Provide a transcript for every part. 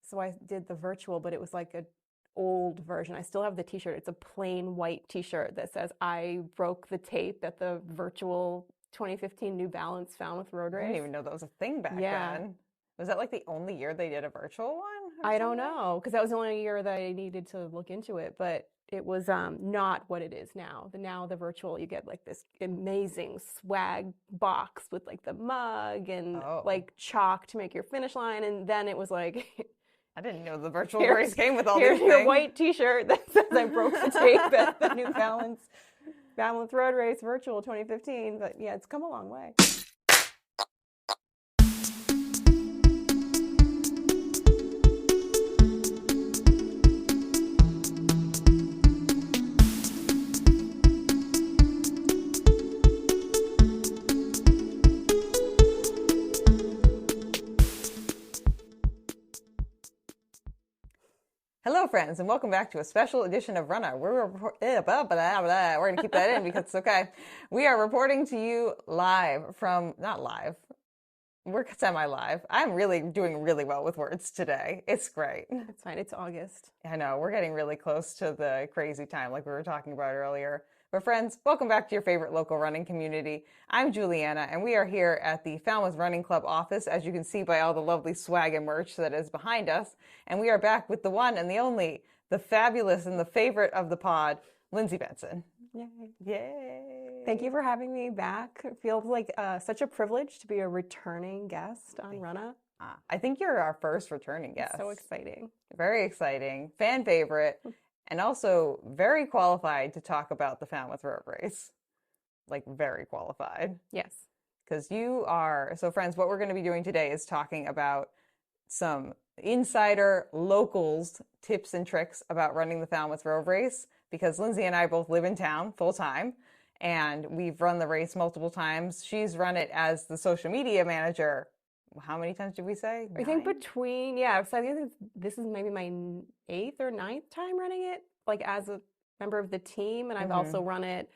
So I did the virtual, but it was like an old version. I still have the t-shirt. It's a plain white t-shirt that says I broke the tape at the virtual 2015 New Balance Falmouth Road Race. I didn't even know that was a thing back then. Was that like the only year they did a virtual one? I don't know, because that was the only year that I needed to look into it, but it was not what it is now. Now the virtual, you get like this amazing swag box with like the mug and like chalk to make your finish line, and then it was like I didn't know the virtual race came with all these things. Here's your white t-shirt that says I broke the tape at the New Balance Falmouth Road Race Virtual 2015. But yeah, it's come a long way. Hello, friends, and welcome back to a special edition of Runnah. We're going to keep that in because it's okay. We are reporting to you live from, not live, we're semi-live. I'm really doing really well with words today. It's great. It's fine. It's August. I know. We're getting really close to the crazy time like we were talking about earlier. But friends, welcome back to your favorite local running community. I'm Juliana, and we are here at the Falmouth Running Club office, as you can see by all the lovely swag and merch that is behind us. And we are back with the one and the only, the fabulous and the favorite of the pod, Lindsey Benson. Yay. Yay. Thank you for having me back. It feels like such a privilege to be a returning guest on Runnah. I think you're our first returning guest. So exciting. Very exciting. Fan favorite. And also very qualified to talk about the Falmouth Road Race. Like, very qualified. Yes. Because you are, so friends, what we're going to be doing today is talking about some insider locals tips and tricks about running the Falmouth Road Race. Because Lindsey and I both live in town full time, and we've run the race multiple times. She's run it as the social media manager. How many times did we say? 9? I think between, so I think this is maybe my 8th or 9th time running it, like as a member of the team. And I've also run it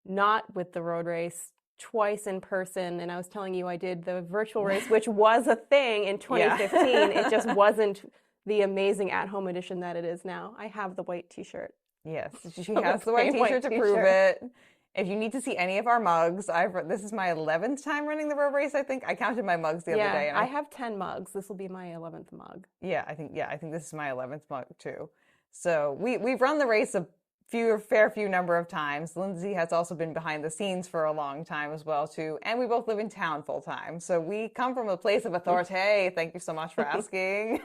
not with the road race, twice in person. And I was telling you I did the virtual race, which was a thing in 2015. It just wasn't the amazing at-home edition that it is now. I have the white t-shirt. Yes, she has the white t-shirt to prove it. If you need to see any of our mugs, this is my 11th time running the road race, I think. I counted my mugs the other day. And I have 10 mugs. This will be my 11th mug. I think this is my 11th mug too. So we've run the race a fair few number of times. Lindsey has also been behind the scenes for a long time as well too. And we both live in town full time. So we come from a place of authority. Thank you so much for asking.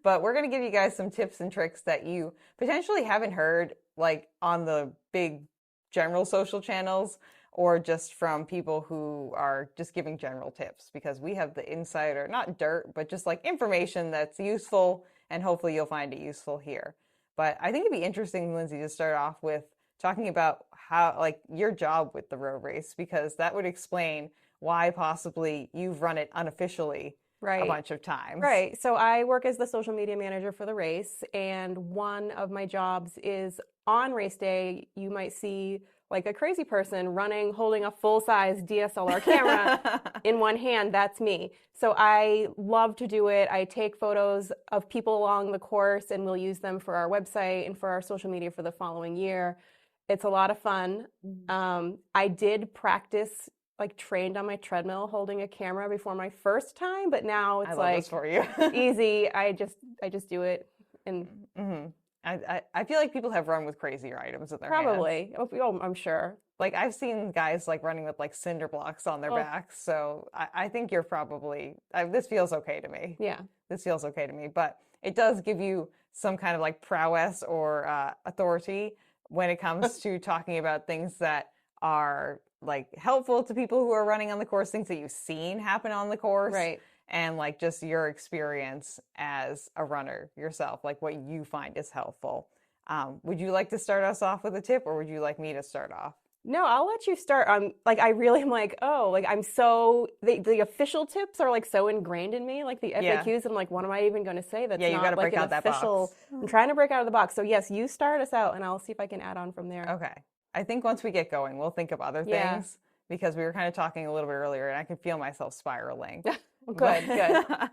But we're going to give you guys some tips and tricks that you potentially haven't heard like on the big general social channels, or just from people who are just giving general tips, because we have the insider, not dirt, but just like information that's useful, and hopefully you'll find it useful here. But I think it'd be interesting, Lindsey, to start off with talking about how, like, your job with the road race, because that would explain why possibly you've run it unofficially a bunch of times. Right. So I work as the social media manager for the race, and one of my jobs is on race day, you might see like a crazy person running, holding a full-size DSLR camera in one hand. That's me. So I love to do it. I take photos of people along the course, and we'll use them for our website and for our social media for the following year. It's a lot of fun. I did practice, like trained on my treadmill holding a camera before my first time, but now it's like for you. easy. I just do it. And I feel like people have run with crazier items in their hands. Probably. Oh, I'm sure. Like I've seen guys like running with like cinder blocks on their backs. So I think you're probably, this feels okay to me. Yeah. This feels okay to me, but it does give you some kind of like prowess or authority when it comes to talking about things that are like helpful to people who are running on the course, things that you've seen happen on the course. Right. And like just your experience as a runner yourself, like what you find is helpful. Would you like to start us off with a tip, or would you like me to start off? No, I'll let you start. Like I really am like, I'm so, the official tips are like so ingrained in me, like the FAQs. I'm like, what am I even going to say that's you not gotta like break an out that official? box. I'm trying to break out of the box. So yes, you start us out, and I'll see if I can add on from there. Okay. I think once we get going, we'll think of other things, because we were kind of talking a little bit earlier, and I can feel myself spiraling. Good.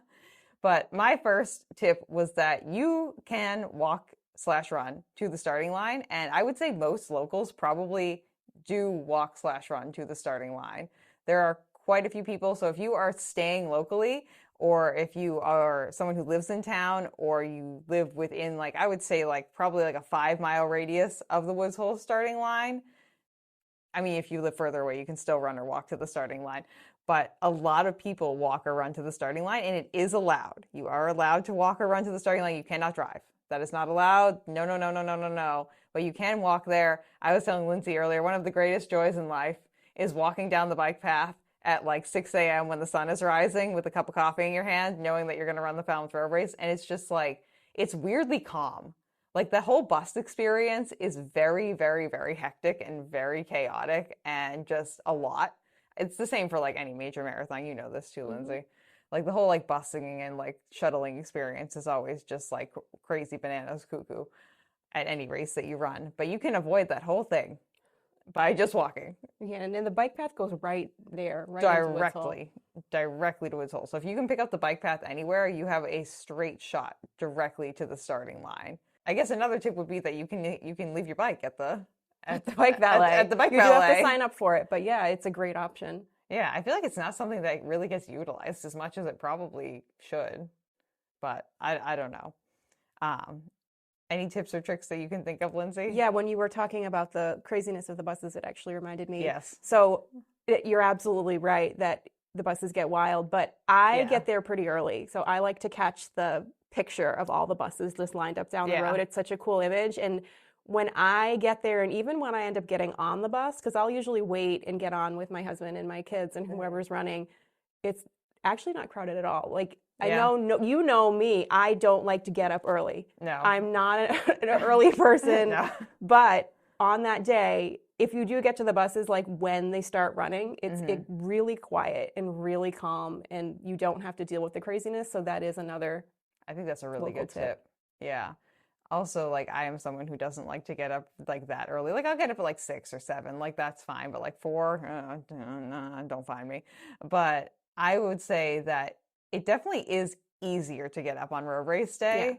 But my first tip was that you can walk/run to the starting line. And I would say most locals probably do walk/run to the starting line. There are quite a few people. So if you are staying locally, or if you are someone who lives in town, or you live within, like, I would say like probably like a 5-mile radius of the Woods Hole starting line. I mean, if you live further away, you can still run or walk to the starting line. But a lot of people walk or run to the starting line, and it is allowed. You are allowed to walk or run to the starting line. You cannot drive. That is not allowed. No, no, no, no, no, no, no. But you can walk there. I was telling Lindsey earlier, one of the greatest joys in life is walking down the bike path at like 6 a.m. when the sun is rising with a cup of coffee in your hand, knowing that you're going to run the Falmouth Road Race. And it's just like, it's weirdly calm. Like the whole bus experience is very, very, very hectic and very chaotic and just a lot. It's the same for like any major marathon. You know this too, Lindsey. Like the whole like busing and like shuttling experience is always just like crazy bananas cuckoo at any race that you run. But you can avoid that whole thing by just walking. Yeah, and then the bike path goes right there, right into Woods Hole. Directly to Woods Hole. So if you can pick up the bike path anywhere, you have a straight shot directly to the starting line. I guess another tip would be that you can leave your bike at the bike valet. At the bike you valet. You have to sign up for it, but yeah, it's a great option. Yeah, I feel like it's not something that really gets utilized as much as it probably should, but I don't know. Any tips or tricks that you can think of, Lindsey? Yeah, when you were talking about the craziness of the buses, it actually reminded me. Yes. So you're absolutely right that the buses get wild, but I get there pretty early. So I like to catch the picture of all the buses just lined up down the road. It's such a cool image. And when I get there, and even when I end up getting on the bus, because I'll usually wait and get on with my husband and my kids and whoever's running, it's actually not crowded at all. Like, I know, you know me, I don't like to get up early. No. I'm not an early person. No. But on that day, if you do get to the buses, like when they start running, it's really quiet and really calm, and you don't have to deal with the craziness. So that is another. I think that's a really good tip. Yeah. Also, like, I am someone who doesn't like to get up like that early. Like, I'll get up at like 6 or 7, like that's fine. But like 4, don't find me. But I would say that it definitely is easier to get up on road race day,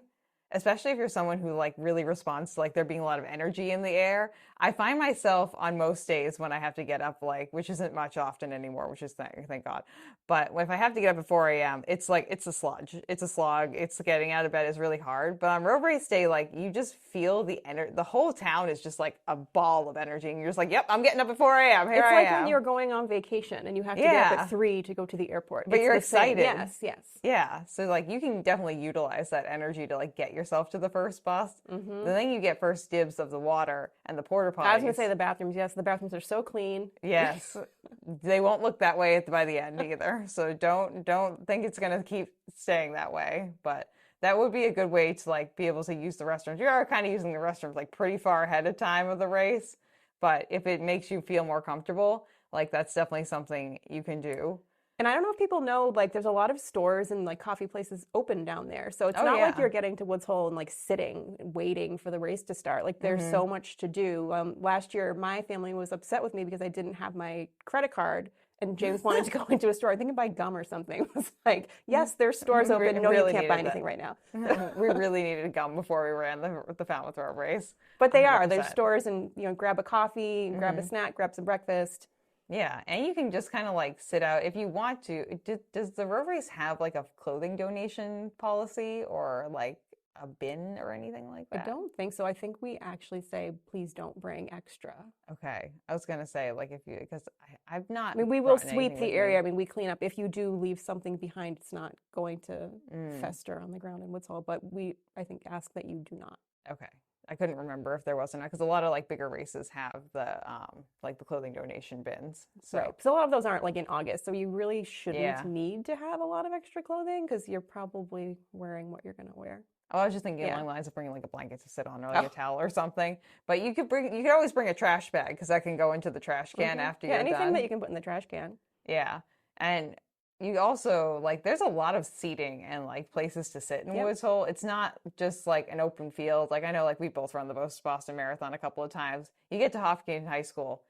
especially if you're someone who like really responds to like there being a lot of energy in the air. I find myself on most days when I have to get up, like, which isn't much often anymore, which is thank God. But if I have to get up at 4 a.m., it's like, it's a sludge. It's a slog. It's getting out of bed is really hard. But on road race day, like, you just feel the energy. The whole town is just like a ball of energy. And you're just like, yep, I'm getting up at 4 a.m. Here I am. It's like when you're going on vacation and you have to get up at 3 to go to the airport. But you're excited. Yes, yes. Yeah. So like you can definitely utilize that energy to like get yourself to the first bus. Then you get first dibs of the water and the porta potties. I was going to say the bathrooms. Yes, the bathrooms are so clean. Yes. They won't look that way by the end either. So don't think it's going to keep staying that way. But that would be a good way to like be able to use the restrooms. You are kind of using the restrooms like pretty far ahead of time of the race. But if it makes you feel more comfortable, like that's definitely something you can do. And I don't know if people know, like, there's a lot of stores and like coffee places open down there. So it's not like you're getting to Woods Hole and like sitting, waiting for the race to start. Like, there's so much to do. Last year, my family was upset with me because I didn't have my credit card. And James wanted to go into a store, I think, and buy gum or something. It was like, yes, there's stores open. No, you can't buy anything right now. We really needed gum before we ran the Falmouth Road Race. But they 100%. Are. There's stores and, you know, grab a coffee, grab a snack, grab some breakfast. Yeah, and you can just kind of like sit out if you want to. Does the road race have like a clothing donation policy or like a bin or anything like that? I don't think so. I think we actually say, please don't bring extra. Okay. I was going to say, like, if you, because I've not. I mean, we will sweep the area. I mean, we clean up. If you do leave something behind, it's not going to fester on the ground in Woods Hole, but I think, ask that you do not. Okay. I couldn't remember if there was or not, because a lot of like bigger races have the like the clothing donation bins. So. Right. So a lot of those aren't like in August, so you really shouldn't need to have a lot of extra clothing because you're probably wearing what you're going to wear. Oh, I was just thinking along the lines of bringing like a blanket to sit on or like a towel or something. But you could always bring a trash bag because that can go into the trash can after you're done. Yeah, anything that you can put in the trash can. Yeah, and you also like there's a lot of seating and like places to sit in Woods Hole. It's not just like an open field. Like I know like we both run the Boston Marathon a couple of times. You get to Hopkins High School.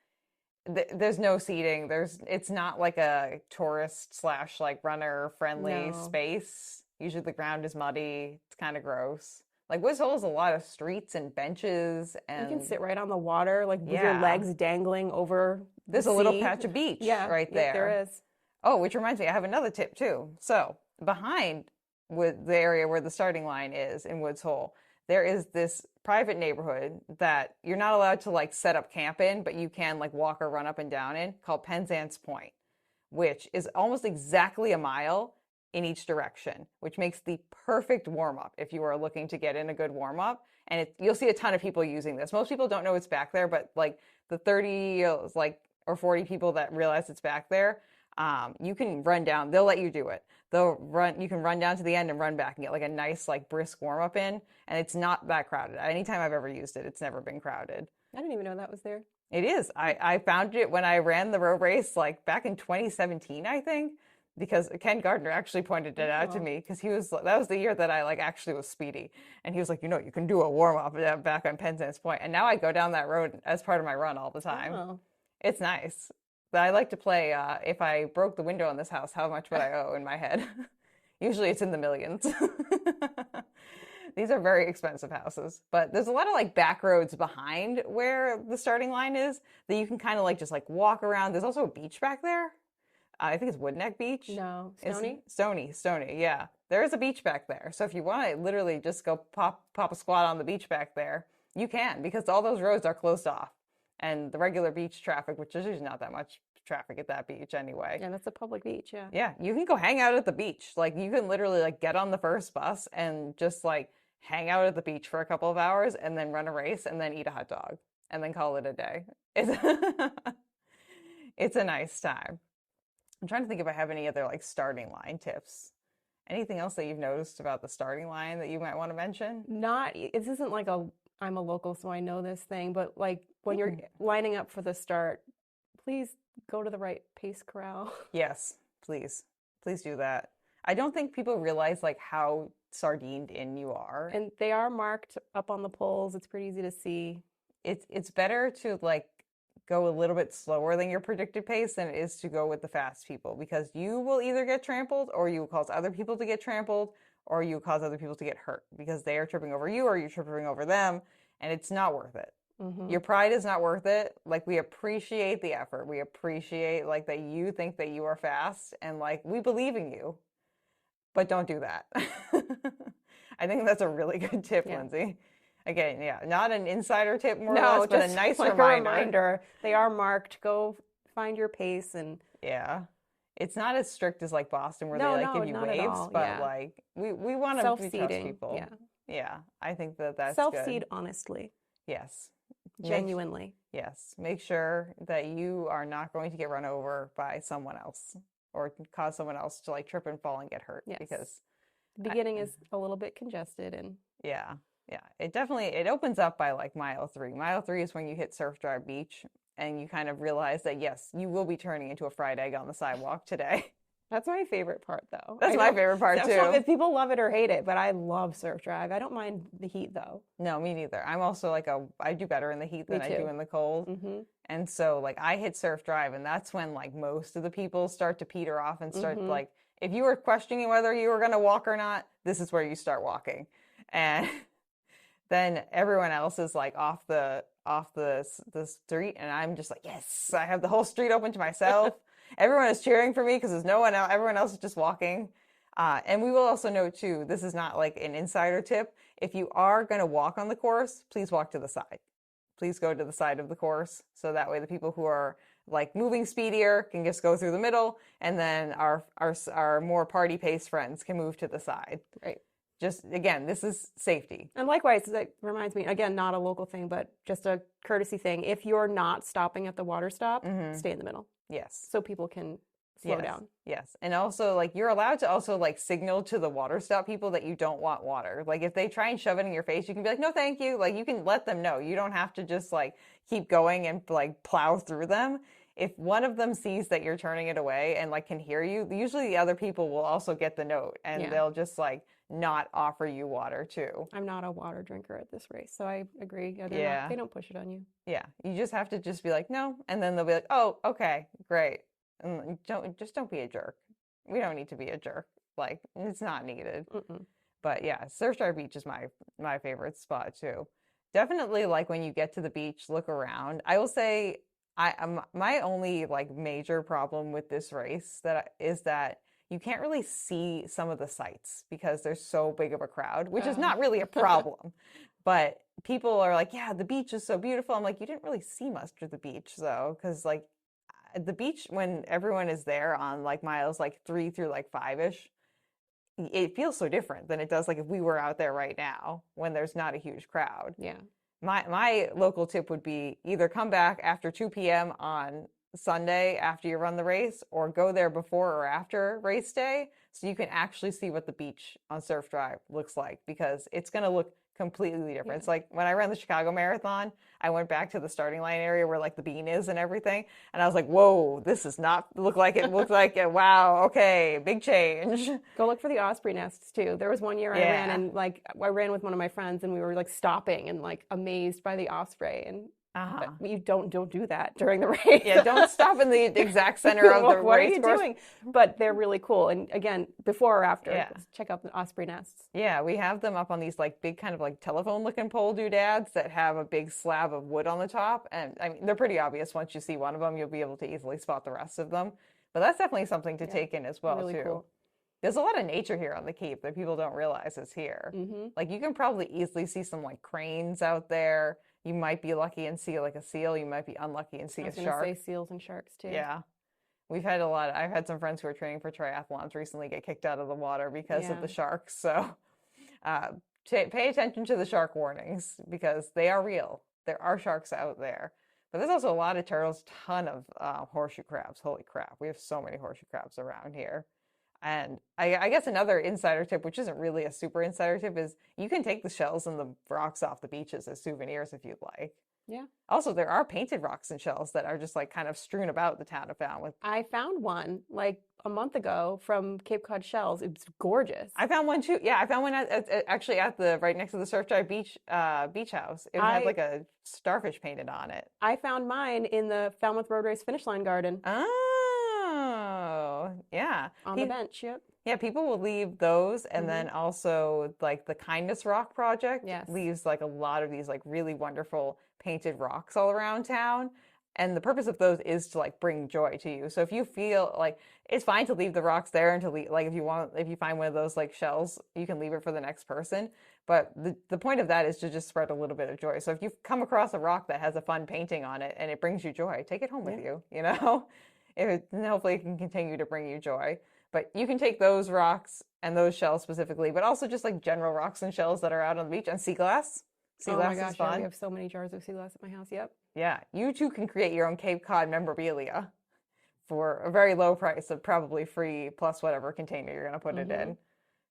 There's no seating. It's not like a tourist / like runner friendly space. Usually the ground is muddy. It's kind of gross. Like Woods Hole is a lot of streets and benches, You can and sit right on the water, like with your yeah, legs dangling over the there's a little sea. patch of beach Yeah, right yep, there. there is. Oh, which reminds me, I have another tip too. So behind with the area where the starting line is in Woods Hole, there is this private neighborhood that you're not allowed to like set up camp in, but you can like walk or run up and down in, called Penzance Point, which is almost exactly a mile in each direction, which makes the perfect warm up if you are looking to get in a good warm up. And you'll see a ton of people using this. Most people don't know it's back there, but like the 30 like or 40 people that realize it's back there, you can run down. They'll let you do it. You can run down to the end and run back and get like a nice like brisk warm up in, and it's not that crowded. Anytime I've ever used it, it's never been crowded. I didn't even know that was there. It is. I found it when I ran the road race like back in 2017, I think, because Ken Gardner actually pointed it out to me, because that was the year that I like actually was speedy, and he was like, you can do a warm up back on Penzance Point, and now I go down that road as part of my run all the time. Oh. It's nice. But I like to play, if I broke the window in this house, how much would I owe in my head? Usually it's in the millions. These are very expensive houses, but there's a lot of like back roads behind where the starting line is that you can kind of like just like walk around. There's also a beach back there. I think it's Woodneck Beach. No, Stony? Stony, yeah. There is a beach back there. So if you want to literally just go pop a squat on the beach back there, you can, because all those roads are closed off. And the regular beach traffic, which is usually not that much traffic at that beach anyway. Yeah, that's a public beach, yeah. Yeah, you can go hang out at the beach. Like you can literally like get on the first bus and just like hang out at the beach for a couple of hours and then run a race and then eat a hot dog and then call it a day. It's a nice time. I'm trying to think if I have any other like starting line tips. Anything else that you've noticed about the starting line that you might want to mention? This isn't like I'm a local, so I know this thing, but like when you're lining up for the start, please go to the right pace corral. Yes, please. Please do that. I don't think people realize like how sardined in you are. And they are marked up on the poles. It's pretty easy to see. It's better to like go a little bit slower than your predicted pace than it is to go with the fast people, because you will either get trampled, or you will cause other people to get trampled, or you cause other people to get hurt because they are tripping over you or you're tripping over them, and it's not worth it. Mm-hmm. Your pride is not worth it. Like, we appreciate the effort. We appreciate like that you think that you are fast, and like we believe in you, but don't do that. I think that's a really good tip, Lindsay. Again, yeah, not an insider tip more or less, but a nice like reminder. They are marked. Go find your pace. And yeah, it's not as strict as like Boston where they like give you waves, but like we want to trust people. Yeah, I think that's self-seed honestly. Yes. Genuinely. Yes. Make sure that you are not going to get run over by someone else or cause someone else to like trip and fall and get hurt. Yes. Because the beginning is a little bit congested and yeah, it opens up by like mile 3. Mile 3 is when you hit Surf Drive Beach and you kind of realize that yes, you will be turning into a fried egg on the sidewalk today. That's my favorite part, though. That's my favorite part, too. If people love it or hate it, but I love Surf Drive. I don't mind the heat, though. No, me neither. I'm also like I do better in the heat than I do in the cold. Mm-hmm. And so like I hit Surf Drive, and that's when like most of the people start to peter off and start like, if you were questioning whether you were going to walk or not, this is where you start walking. And then everyone else is like off the street, and I'm just like, yes, I have the whole street open to myself. Everyone is cheering for me because there's no one else. Everyone else is just walking. And we will also note too, this is not like an insider tip. If you are going to walk on the course, please walk to the side. Please go to the side of the course. So that way the people who are like moving speedier can just go through the middle. And then our more party pace friends can move to the side. Right. Just, again, this is safety. And likewise, that reminds me, again, not a local thing, but just a courtesy thing. If you're not stopping at the water stop, stay in the middle. Yes. So people can slow down. Yes. And also, like, you're allowed to also, like, signal to the water stop people that you don't want water. Like, if they try and shove it in your face, you can be like, no, thank you. Like, you can let them know. You don't have to just, like, keep going and, like, plow through them. If one of them sees that you're turning it away and, like, can hear you, usually the other people will also get the note. And they'll just, like, not offer you water, too. I'm not a water drinker at this race, so I agree. They don't push it on you. Yeah. You just have to just be like, no. And then they'll be like, oh, okay, great. And don't be a jerk. We don't need to be a jerk. Like, it's not needed. Mm-mm. But yeah, Surfside Beach is my favorite spot too. Definitely, like when you get to the beach, look around. I will say, my only like major problem with this race is that you can't really see some of the sights because there's so big of a crowd, which is not really a problem. But people are like, yeah, the beach is so beautiful. I'm like, you didn't really see much of the beach though, because like the beach when everyone is there on like miles like 3 through like 5-ish, it feels so different than it does like if we were out there right now when there's not a huge crowd. Yeah. My local tip would be either come back after 2 p.m. on Sunday after you run the race, or go there before or after race day so you can actually see what the beach on Surf Drive looks like, because it's going to look completely different. Yeah. It's like when I ran the Chicago Marathon, I went back to the starting line area where like the bean is and everything, and I was like, whoa, this does not look like it looked like it. Wow, okay, big change. Go look for the osprey nests too. There was one year I ran, Yeah. and like I ran with one of my friends, and we were like stopping and like amazed by the osprey. And Uh-huh. you don't do that during the race. Yeah, don't stop in the exact center of the What are race you course. doing? But they're really cool. And again, before or after, Yeah. check out the osprey nests. Yeah, we have them up on these like big kind of like telephone looking pole doodads that have a big slab of wood on the top. And I mean, they're pretty obvious. Once you see one of them, you'll be able to easily spot the rest of them. But that's definitely something to take in as well, Really too. cool. There's a lot of nature here on the Cape that people don't realize is here. Mm-hmm. Like you can probably easily see some like cranes out there. You might be lucky and see like a seal. You might be unlucky and see I was a going to shark. say seals and sharks too. Yeah. I've had some friends who are training for triathlons recently get kicked out of the water because of the sharks. So pay attention to the shark warnings because they are real. There are sharks out there. But there's also a lot of turtles, ton of horseshoe crabs. Holy crap. We have so many horseshoe crabs around here. And I guess another insider tip, which isn't really a super insider tip, is you can take the shells and the rocks off the beaches as souvenirs if you'd like. Yeah. Also, there are painted rocks and shells that are just like kind of strewn about the town of Falmouth. I found one like a month ago from Cape Cod Shells. It's gorgeous. I found one too. Yeah, I found one actually at the right next to the Surfside beach house. It had like a starfish painted on it. I found mine in the Falmouth Road Race finish line garden. Oh, yeah. On the bench, yep. Yeah, people will leave those, and then also like the Kindness Rock Project leaves like a lot of these like really wonderful painted rocks all around town. And the purpose of those is to like bring joy to you. So if you feel like it's fine to leave the rocks there and to leave, like if you find one of those like shells, you can leave it for the next person. But the point of that is to just spread a little bit of joy. So if you come across a rock that has a fun painting on it and it brings you joy, take it home with you, you know? And hopefully it can continue to bring you joy. But you can take those rocks and those shells specifically, but also just like general rocks and shells that are out on the beach, and sea glass. Sea glass is fun. Yeah, we have so many jars of sea glass at my house. Yep. Yeah, you too can create your own Cape Cod memorabilia for a very low price of probably free plus whatever container you're going to put it in.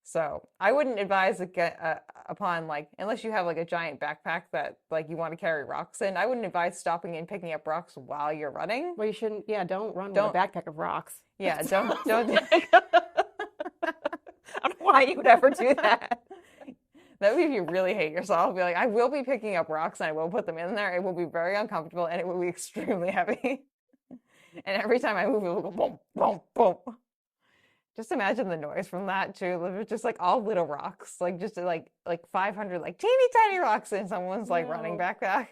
So I wouldn't advise upon like, unless you have like a giant backpack that like you want to carry rocks in, I wouldn't advise stopping and picking up rocks while you're running. Well, you shouldn't. Yeah, don't run with a backpack of rocks. Yeah, don't. I don't know why you would ever do that. That would be if you really hate yourself. Be like, I will be picking up rocks and I will put them in there. It will be very uncomfortable and it will be extremely heavy. And every time I move, it will go boom, boom, boom. Just imagine the noise from that too. Just like all little rocks, like just like 500 like teeny tiny rocks in someone's like running backpack.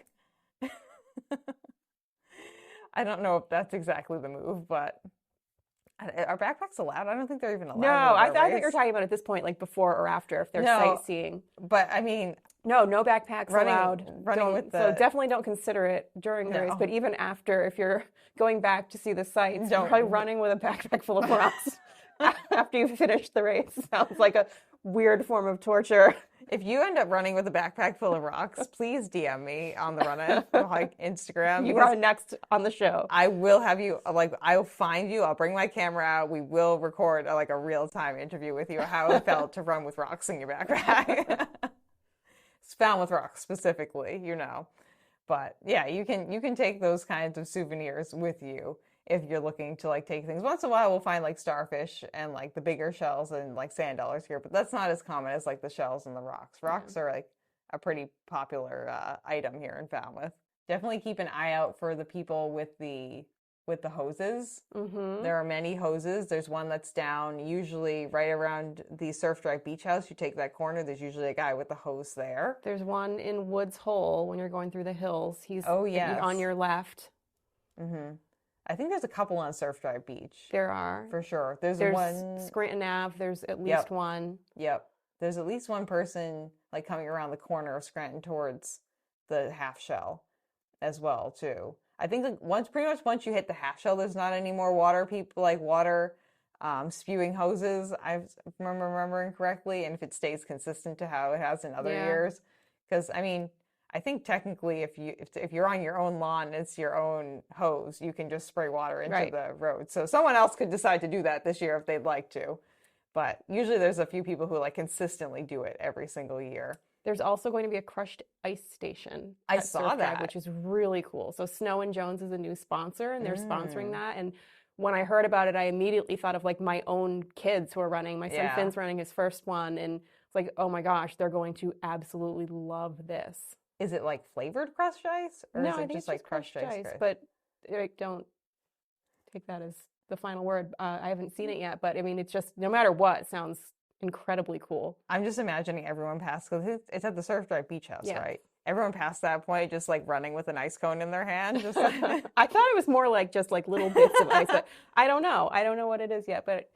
I don't know if that's exactly the move, but are backpacks allowed? I don't think they're even allowed. No, I thought you were talking about at this point, like before or after, if they're sightseeing. But I mean, no backpacks allowed. So definitely don't consider it during the race. But even after, if you're going back to see the sights, probably running with a backpack full of rocks after you finish the race sounds like a weird form of torture. If you end up running with a backpack full of rocks, please DM me on the Runnah like Instagram. You are next on the show. I will have you I will find you. I'll bring my camera out. We will record like a real-time interview with you how it felt to run with rocks in your backpack. It's found with rocks specifically, you know. But yeah, you can take those kinds of souvenirs with you if you're looking to like take things. Once in a while we'll find like starfish and like the bigger shells and like sand dollars here, but that's not as common as like the shells and the rocks. Rocks are like a pretty popular item here in Falmouth. Definitely keep an eye out for the people with the with the hoses. Mm-hmm. There are many hoses. There's one that's down usually right around the Surf Drive Beach House. You take that corner, there's usually a guy with the hose there. There's one in Woods Hole when you're going through the hills. He's Oh, yes. on your left. Mm-hmm. I think there's a couple on Surf Drive Beach. There are. For sure. There's one. Scranton Ave. There's at least Yep. one. Yep. There's at least one person like coming around the corner of Scranton towards the half shell as well too. I think like once you hit the half shell, there's not any more water spewing hoses. I remembering correctly, and if it stays consistent to how it has in other years, because I mean, I think technically, if you're on your own lawn and it's your own hose, you can just spray water into the road. So someone else could decide to do that this year if they'd like to. But usually there's a few people who like consistently do it every single year. There's also going to be a crushed ice station. I saw that, which is really cool. So Snow and Jones is a new sponsor, and they're sponsoring that. And when I heard about it, I immediately thought of like my own kids who are running. My son Finn's running his first one, and it's like, oh my gosh, they're going to absolutely love this. Is it like flavored crushed ice, or no, is it I think just it's like crushed ice? But like, don't take that as the final word. I haven't seen it yet, but I mean, it's just no matter what, it sounds incredibly cool. I'm just imagining everyone past, because it's at the Surf Drive Beach House, right? Everyone past that point just like running with an ice cone in their hand. Just like... I thought it was more like just like little bits of ice, but I don't know. I don't know what it is yet, but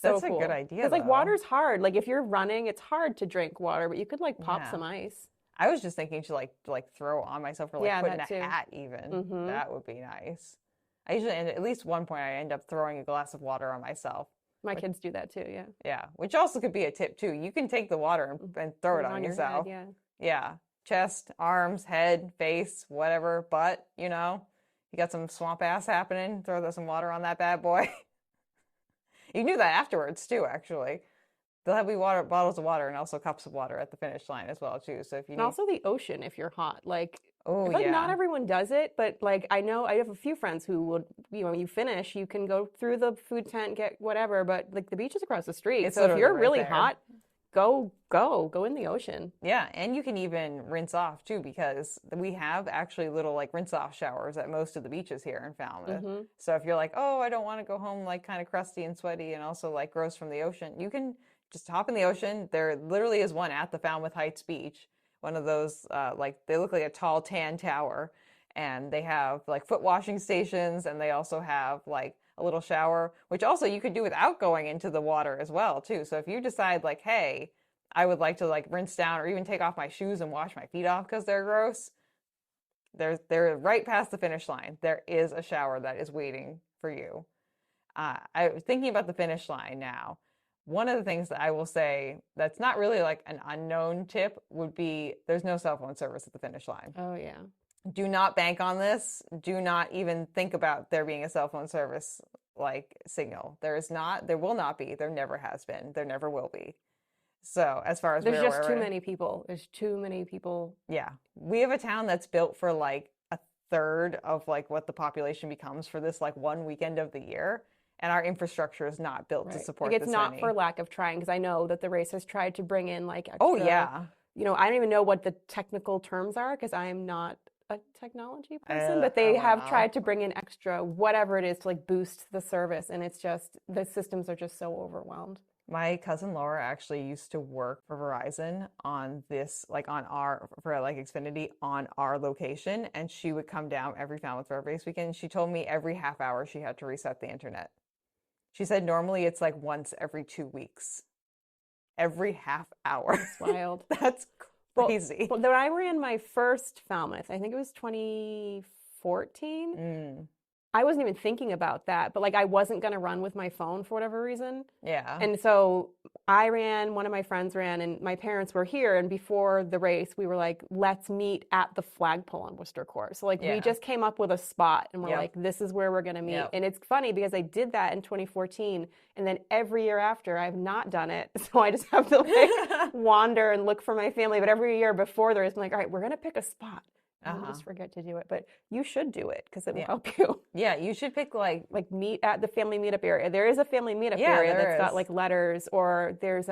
that's a good idea. Because like water's hard. Like if you're running, it's hard to drink water, but you could like pop some ice. I was just thinking to like throw on myself or like put in a too. hat even. That would be nice. I usually, at least one point, I end up throwing a glass of water on myself. My kids do that too, yeah. Yeah, which also could be a tip too. You can take the water and throw it on yourself. Your head, yeah. Chest, arms, head, face, whatever. But, you know, you got some swamp ass happening, throw some water on that bad boy. You can do that afterwards too, actually. They'll have bottles of water and also cups of water at the finish line as well too. So if you also the ocean if you're hot. Like, like not everyone does it, but like I know I have a few friends who would, you know, when you finish, you can go through the food tent, get whatever, but like the beach is across the street. So if you're really hot, go in the ocean. Yeah, and you can even rinse off too, because we have actually little like rinse off showers at most of the beaches here in Falmouth. So if you're like, oh, I don't want to go home like kind of crusty and sweaty and also like gross from the ocean, you can just hop in the ocean. There literally is one at the Falmouth Heights Beach. One of those, like they look like a tall tan tower, and they have like foot washing stations, and they also have like a little shower, which also you could do without going into the water as well too. So if you decide like, hey, I would like to like rinse down or even take off my shoes and wash my feet off because they're gross, they're right past the finish line. There is a shower that is waiting for you. I was thinking about the finish line now. One of the things that I will say that's not really like an unknown tip would be there's no cell phone service at the finish line. Oh, yeah. Do not bank on this. Do not even think about there being a cell phone service like signal. There will not be. There never has been. There never will be. So as far as there's just too many people. There's too many people. Yeah. We have a town that's built for like a third of like what the population becomes for this like one weekend of the year. And our infrastructure is not built to support like it's this not many. For lack of trying, because I know that the race has tried to bring in like extra, you know, I don't even know what the technical terms are because I am not a technology person, but they have tried to bring in extra whatever it is to like boost the service, and it's just the systems are just so overwhelmed. My cousin Laura actually used to work for Verizon on this, like for like Xfinity on our location, and she would come down every Falmouth Road Race weekend. She told me every half hour she had to reset the internet. She said normally it's like once every 2 weeks. Every half hour. That's wild. That's crazy. Well, when I ran my first Falmouth, I think it was 2014. I wasn't even thinking about that, but like I wasn't going to run with my phone for whatever reason. Yeah. And so I ran, one of my friends ran, and my parents were here. And before the race, we were like, let's meet at the flagpole on Worcester Court. So like we just came up with a spot and we're like, this is where we're going to meet. And it's funny because I did that in 2014. And then every year after, I've not done it. So I just have to like wander and look for my family. But every year before the race, I'm like, all right, we're going to pick a spot. I just forget to do it, but you should do it because it will help you. Yeah, you should pick like meet at the family meetup area. There is a family meetup area that's got like letters, or there's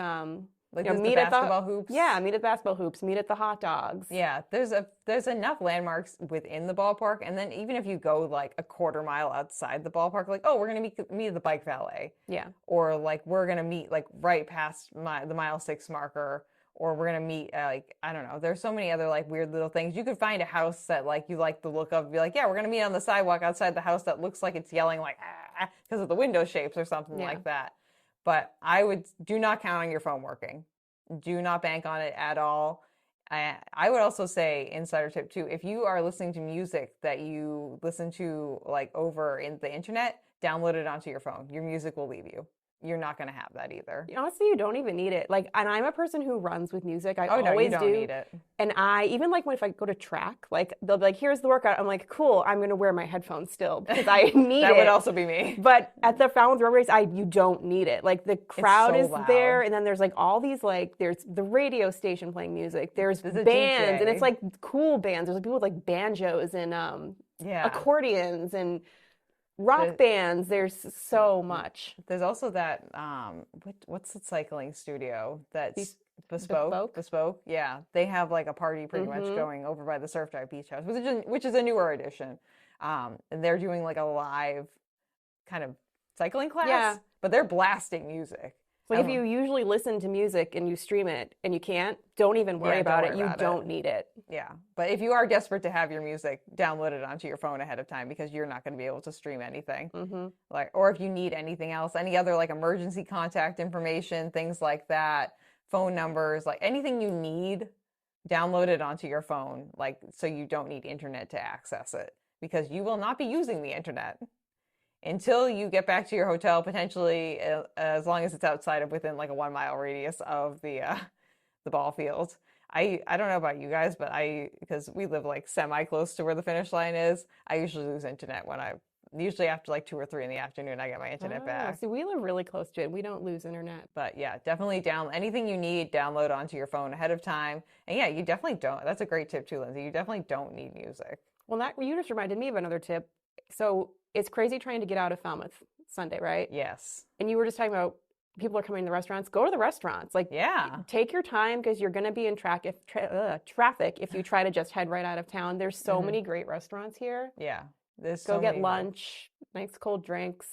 Like You know, there's the meet at basketball hoops. Yeah, meet at the basketball hoops, meet at the hot dogs. Yeah, there's enough landmarks within the ballpark, and then even if you go like a quarter mile outside the ballpark, like, oh, we're gonna meet at the bike valet. Yeah. Or like we're gonna meet like right past the mile 6 marker, or we're gonna meet like, I don't know. There's so many other like weird little things. You could find a house that like you like the look of, be like, yeah, we're gonna meet on the sidewalk outside the house that looks like it's yelling like ah because of the window shapes or something like that. But do not count on your phone working. Do not bank on it at all. I would also say, insider tip too, if you are listening to music that you listen to like over in the internet, download it onto your phone. Your music will leave you. You're not going to have that either. Honestly, you don't even need it. Like, and I'm a person who runs with music. I Oh, no, always you don't need it. And I, even like if I go to track, like they'll be like, here's the workout. I'm like, cool, I'm going to wear my headphones still because I need it. That would also be me. But at the Falmouth Road Race, you don't need it. Like the crowd is there, and then there's like all these like, there's the radio station playing music. There's bands, and it's like cool bands. There's like people with like banjos and accordions and rock bands. There's so much. There's also that what's the cycling studio that's bespoke. Yeah, they have like a party pretty much going over by the Surf Drive Beach House, which is a newer edition, and they're doing like a live kind of cycling class, but they're blasting music. Like if you usually listen to music and you stream it and you can't, don't even worry about it. You don't need it. Yeah. But if you are desperate to have your music, download it onto your phone ahead of time because you're not going to be able to stream anything. Like, or if you need anything else, any other like emergency contact information, things like that, phone numbers, like anything you need, download it onto your phone, like so you don't need internet to access it because you will not be using the internet until you get back to your hotel, potentially as long as it's outside of within like a 1 mile radius of the ball field. I don't know about you guys, but because we live like semi close to where the finish line is, I usually lose internet usually after like 2 or 3 in the afternoon, I get my internet back. See, we live really close to it. We don't lose internet. But yeah, definitely anything you need, download onto your phone ahead of time. And yeah, you definitely don't. That's a great tip too, Lindsay. You definitely don't need music. Well, you just reminded me of another tip. So it's crazy trying to get out of Falmouth Sunday, right? Yes. And you were just talking about people are coming to the restaurants. Go to the restaurants. Like, take your time because you're going to be in traffic if you try to just head right out of town. There's so many great restaurants here. Yeah. Go get lunch, nice cold drinks.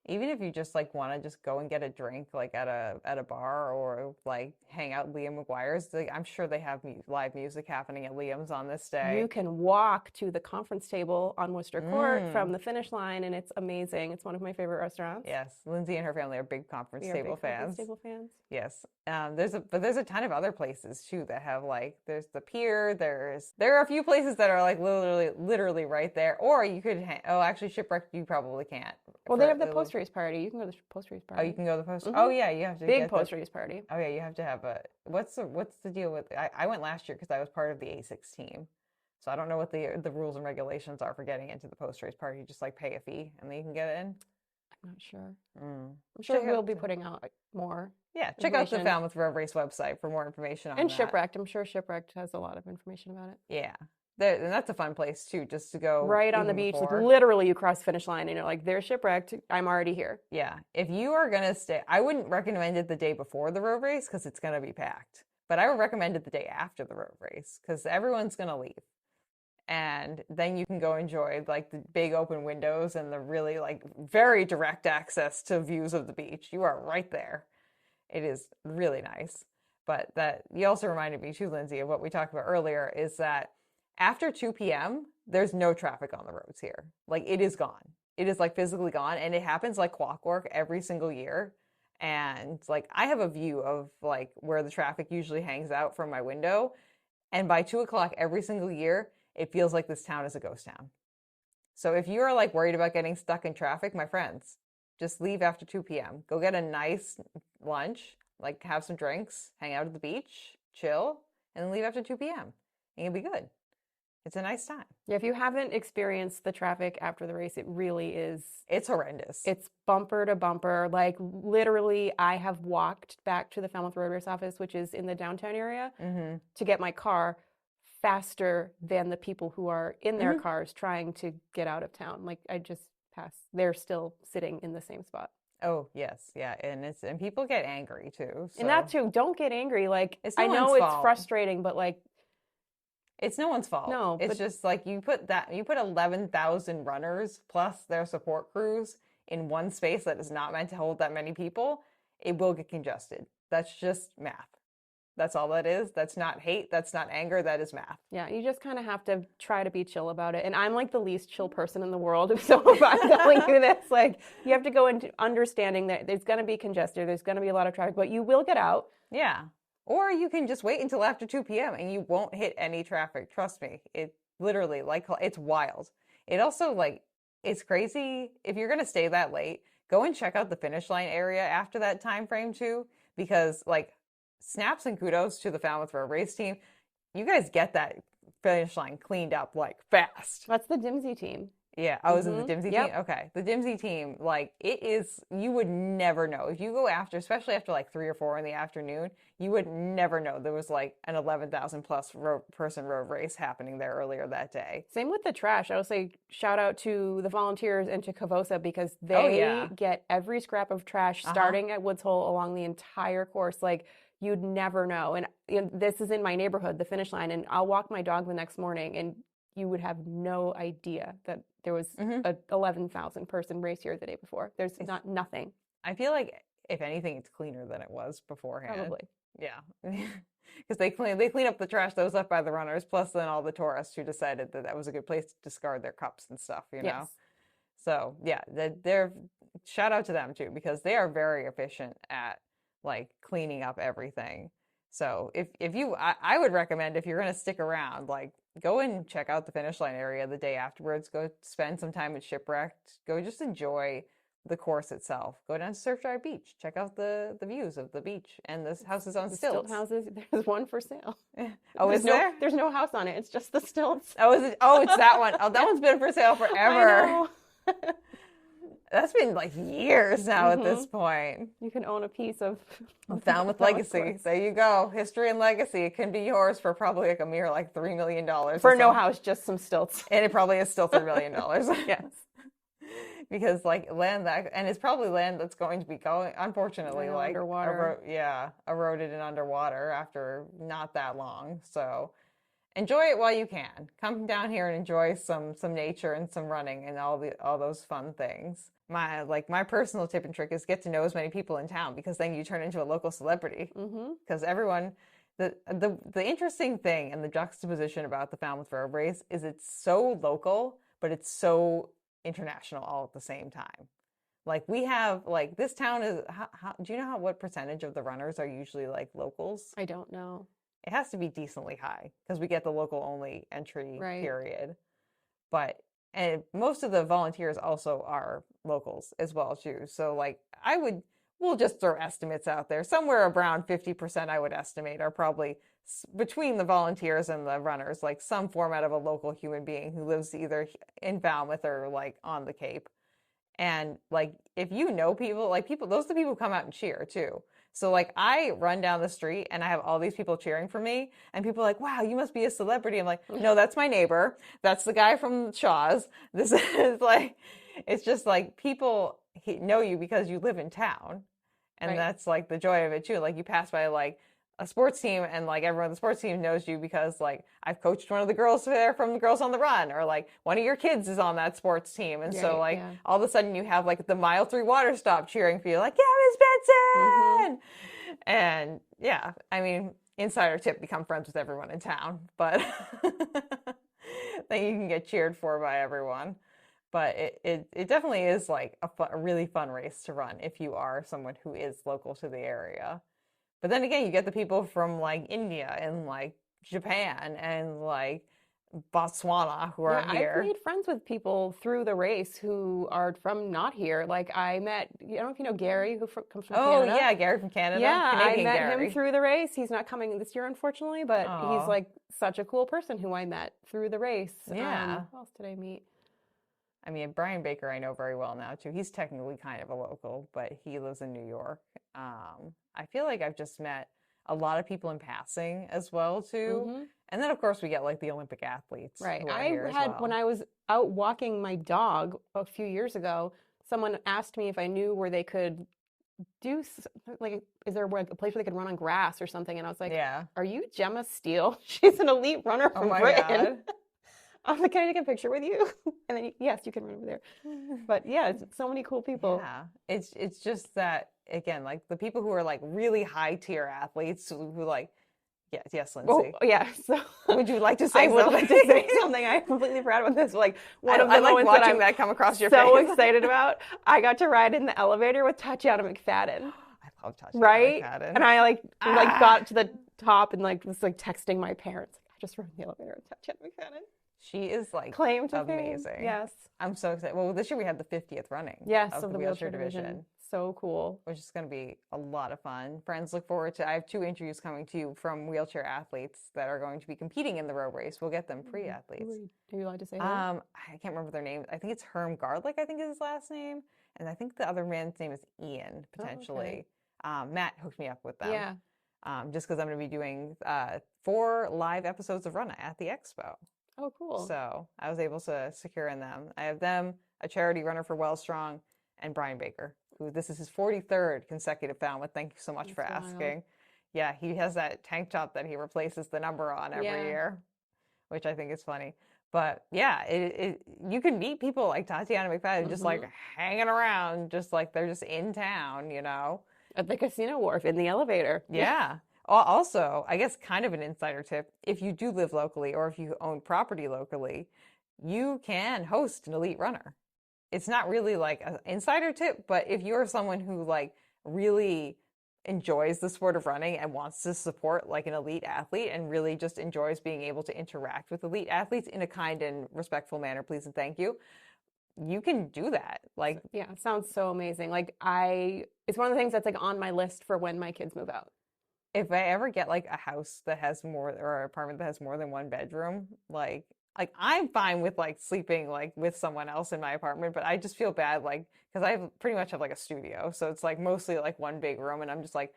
Even if you just like want to just go and get a drink like at a bar or like hang out at Liam McGuire's, I'm sure they have live music happening at Liam's on this day. You can walk to the conference table on Worcester Court from the finish line, and it's amazing. It's one of my favorite restaurants. Yes, Lindsay and her family are big conference table fans. Yes, but there's a ton of other places too that have like there's the pier. There are a few places that are like literally right there, or you could actually Shipwreck you probably can't. Well, they have the post race party. You can go to the post race party. Oh, you can go to the post. Oh yeah, you have to big post race party. Oh yeah, you have to have what's the deal with? I went last year because I was part of the A6 team, so I don't know what the rules and regulations are for getting into the post race party. You just like pay a fee and then you can get in. I'm not sure. I'm sure we'll be putting out more. Yeah, check out the Falmouth Road Race website for more information on that. And Shipwrecked. I'm sure Shipwrecked has a lot of information about it. Yeah. And that's a fun place too, just to go right on the beach. Like literally, you cross the finish line and you're like, "There's Shipwrecked. I'm already here." Yeah, if you are gonna stay, I wouldn't recommend it the day before the road race because it's gonna be packed. But I would recommend it the day after the road race because everyone's gonna leave, and then you can go enjoy like the big open windows and the really like very direct access to views of the beach. You are right there. It is really nice. But that you also reminded me too, Lindsay, of what we talked about earlier is that. After 2 p.m., there's no traffic on the roads here. Like, it is gone. It is, like, physically gone. And it happens like clockwork every single year. And, like, I have a view of, like, where the traffic usually hangs out from my window. And by 2 o'clock every single year, it feels like this town is a ghost town. So if you are, like, worried about getting stuck in traffic, my friends, just leave after 2 p.m. Go get a nice lunch, like, have some drinks, hang out at the beach, chill, and then leave after 2 p.m. And you'll be good. It's a nice time. Yeah, if you haven't experienced the traffic after the race, it really is. It's horrendous. It's bumper to bumper. Like literally, I have walked back to the Falmouth Road Race office, which is in the downtown area, to get my car faster than the people who are in their cars trying to get out of town. Like I just passed. They're still sitting in the same spot. Oh, yes. Yeah. And people get angry too. And that So too, don't get angry. Like, it's I no one's know it's fault. frustrating, but like, It's no one's fault. no, It's but just like you put 11,000 runners plus their support crews in one space that is not meant to hold that many people, it will get congested. That's just math. That's all that is. That's not hate. That's not anger. That is math. yeah, you just kind of have to try to be chill about it. And I'm like the least chill person in the world. So if I'm telling you this, like, you have to go into understanding that there's going to be congested, there's going to be a lot of traffic, but you will get out. Yeah. Or you can just wait until after 2 p.m. and you won't hit any traffic. Trust me. It literally, like, it's wild. It also, like, it's crazy. If you're going to stay that late, go and check out the finish line area after that time frame too, because, like, snaps and kudos to the Falmouth Road Race team. You guys get that finish line cleaned up, like, fast. That's the Dimsey team. Yeah. Oh, is it the Dimsey Yep. team? Okay. The Dimsey team, like, it is, you would never know. If you go after, especially after like 3 or 4 in the afternoon, you would never know there was like an 11,000 plus person road race happening there earlier that day. Same with the trash. I would say shout out to the volunteers and to Kavosa because they Oh, yeah. get every scrap of trash starting at Woods Hole along the entire course. Like, you'd never know. And this is in my neighborhood, the finish line, and I'll walk my dog the next morning and you would have no idea that there was a 11,000 person race here the day before. There's nothing. I feel like if anything, it's cleaner than it was beforehand. Probably. Yeah. Because they clean up the trash that was left by the runners, plus then all the tourists who decided that that was a good place to discard their cups and stuff, you know? Yes. So yeah, they're shout out to them too, because they are very efficient at like cleaning up everything. So if you, I would recommend if you're going to stick around, like go and check out the finish line area the day afterwards. Go spend some time at Shipwrecked. Go just enjoy the course itself. Go down to Surfside Beach. Check out the views of the beach and the houses on Stilt stilts. houses. There's one for sale. Oh, is there? There's no house on it. It's just the stilts. Oh, is it? Oh, it's that one. Oh, that one's been for sale forever. I know. That's been like years now at this point. You can own a piece of Falmouth legacy. There you go. History and legacy. It can be yours for probably like a mere like $3 million. For no house, just some stilts. And it probably is still $3 million. Yes. Because like land that, and it's probably land that's going to be going, unfortunately, like underwater. Eroded and underwater after not that long. So enjoy it while you can. Come down here and enjoy some nature and some running and all those fun things. My personal tip and trick is get to know as many people in town, because then you turn into a local celebrity. Because everyone, the interesting thing and the juxtaposition about the Falmouth Road Race is it's so local, but it's so international all at the same time. Like we have like this town is. Do you know what percentage of the runners are usually like locals? I don't know. It has to be decently high because we get the local only entry period. But and most of the volunteers also are locals as well too. So like we'll just throw estimates out there. Somewhere around 50% I would estimate are probably between the volunteers and the runners, like some format of a local human being who lives either in Falmouth or like on the Cape. And like if you know people, like people, those are the people who come out and cheer too. So like I run down the street and I have all these people cheering for me and people are like, wow, you must be a celebrity. I'm like, no, that's my neighbor. That's the guy from Shaw's. This is like, it's just like people know you because you live in town. And that's like the joy of it too. Like you pass by like a sports team and like everyone on the sports team knows you because like I've coached one of the girls there from the Girls on the Run, or like one of your kids is on that sports team. And so like all of a sudden you have like the mile 3 water stop cheering for you, like, yeah, Miss Benson. And yeah, I mean, insider tip, become friends with everyone in town, but then you can get cheered for by everyone. But it definitely is like a really fun race to run if you are someone who is local to the area. But then again, you get the people from like India and like Japan and like Botswana who are here. I've made friends with people through the race who are from not here. Like I met, I don't know if you know Gary, who comes from Canada. Oh yeah, Gary from Canada. Yeah, Canadian I met Gary. him through the race. He's not coming this year, unfortunately, but he's like such a cool person who I met through the race. Yeah. Who else did I meet? I mean, Brian Baker I know very well now too. He's technically kind of a local, but he lives in New York. I feel like I've just met a lot of people in passing as well too. And then of course we get like the Olympic athletes. Right. Who are here as well. When I was out walking my dog a few years ago, someone asked me if I knew where they could do like, is there a place where they could run on grass or something? And I was like, Yeah. are you Gemma Steele? She's an elite runner Oh from my Britain. God. I was like, can I take a picture with you? And then, yes, you can run over there. But yeah, it's so many cool people. Yeah. It's just that, again, like the people who are like really high tier athletes who like, yes, Oh, Lindsay. yeah. So Would you like to say I would something? like to say something. I completely forgot about this. Like one of the I like moments watching that that come across your so face. excited about. I got to ride in the elevator with Tatiana McFadden. I love Tatiana Right? McFadden. And I like got to the top and like was like texting my parents. Like, I just rode in the elevator with Tatiana McFadden. She is like Claim to amazing. fame. Yes. I'm so excited. Well, this year we had the 50th running Yes, of the wheelchair division, So cool. which is going to be a lot of fun. Friends, look forward to. I have 2 interviews coming to you from wheelchair athletes that are going to be competing in the road race. We'll get them pre-athletes. Are you allowed to say that? I can't remember their name. I think it's Herm Gardlick, I think is his last name, and I think the other man's name is Ian potentially. Matt hooked me up with them. Yeah. Just because I'm going to be doing 4 live episodes of Runnah at the expo. Oh, cool. So I was able to secure in them. I have them, a charity runner for Well Strong, and Brian Baker, who this is his 43rd consecutive Falmouth. Thank you so much for asking. Yeah, he has that tank top that he replaces the number on every year, which I think is funny. But yeah, you can meet people like Tatiana McFadden just like hanging around, just like they're just in town, you know. At the casino wharf in the elevator. Yeah. Also, I guess kind of an insider tip, if you do live locally or if you own property locally, you can host an elite runner. It's not really like an insider tip, but if you're someone who like really enjoys the sport of running and wants to support like an elite athlete and really just enjoys being able to interact with elite athletes in a kind and respectful manner, please and thank you, you can do that. Like, yeah, it sounds so amazing. Like it's one of the things that's like on my list for when my kids move out. If I ever get like a house that has more or an apartment that has more than 1 bedroom, like I'm fine with like sleeping like with someone else in my apartment, but I just feel bad like because I pretty much have like a studio, so it's like mostly like one big room, and I'm just like,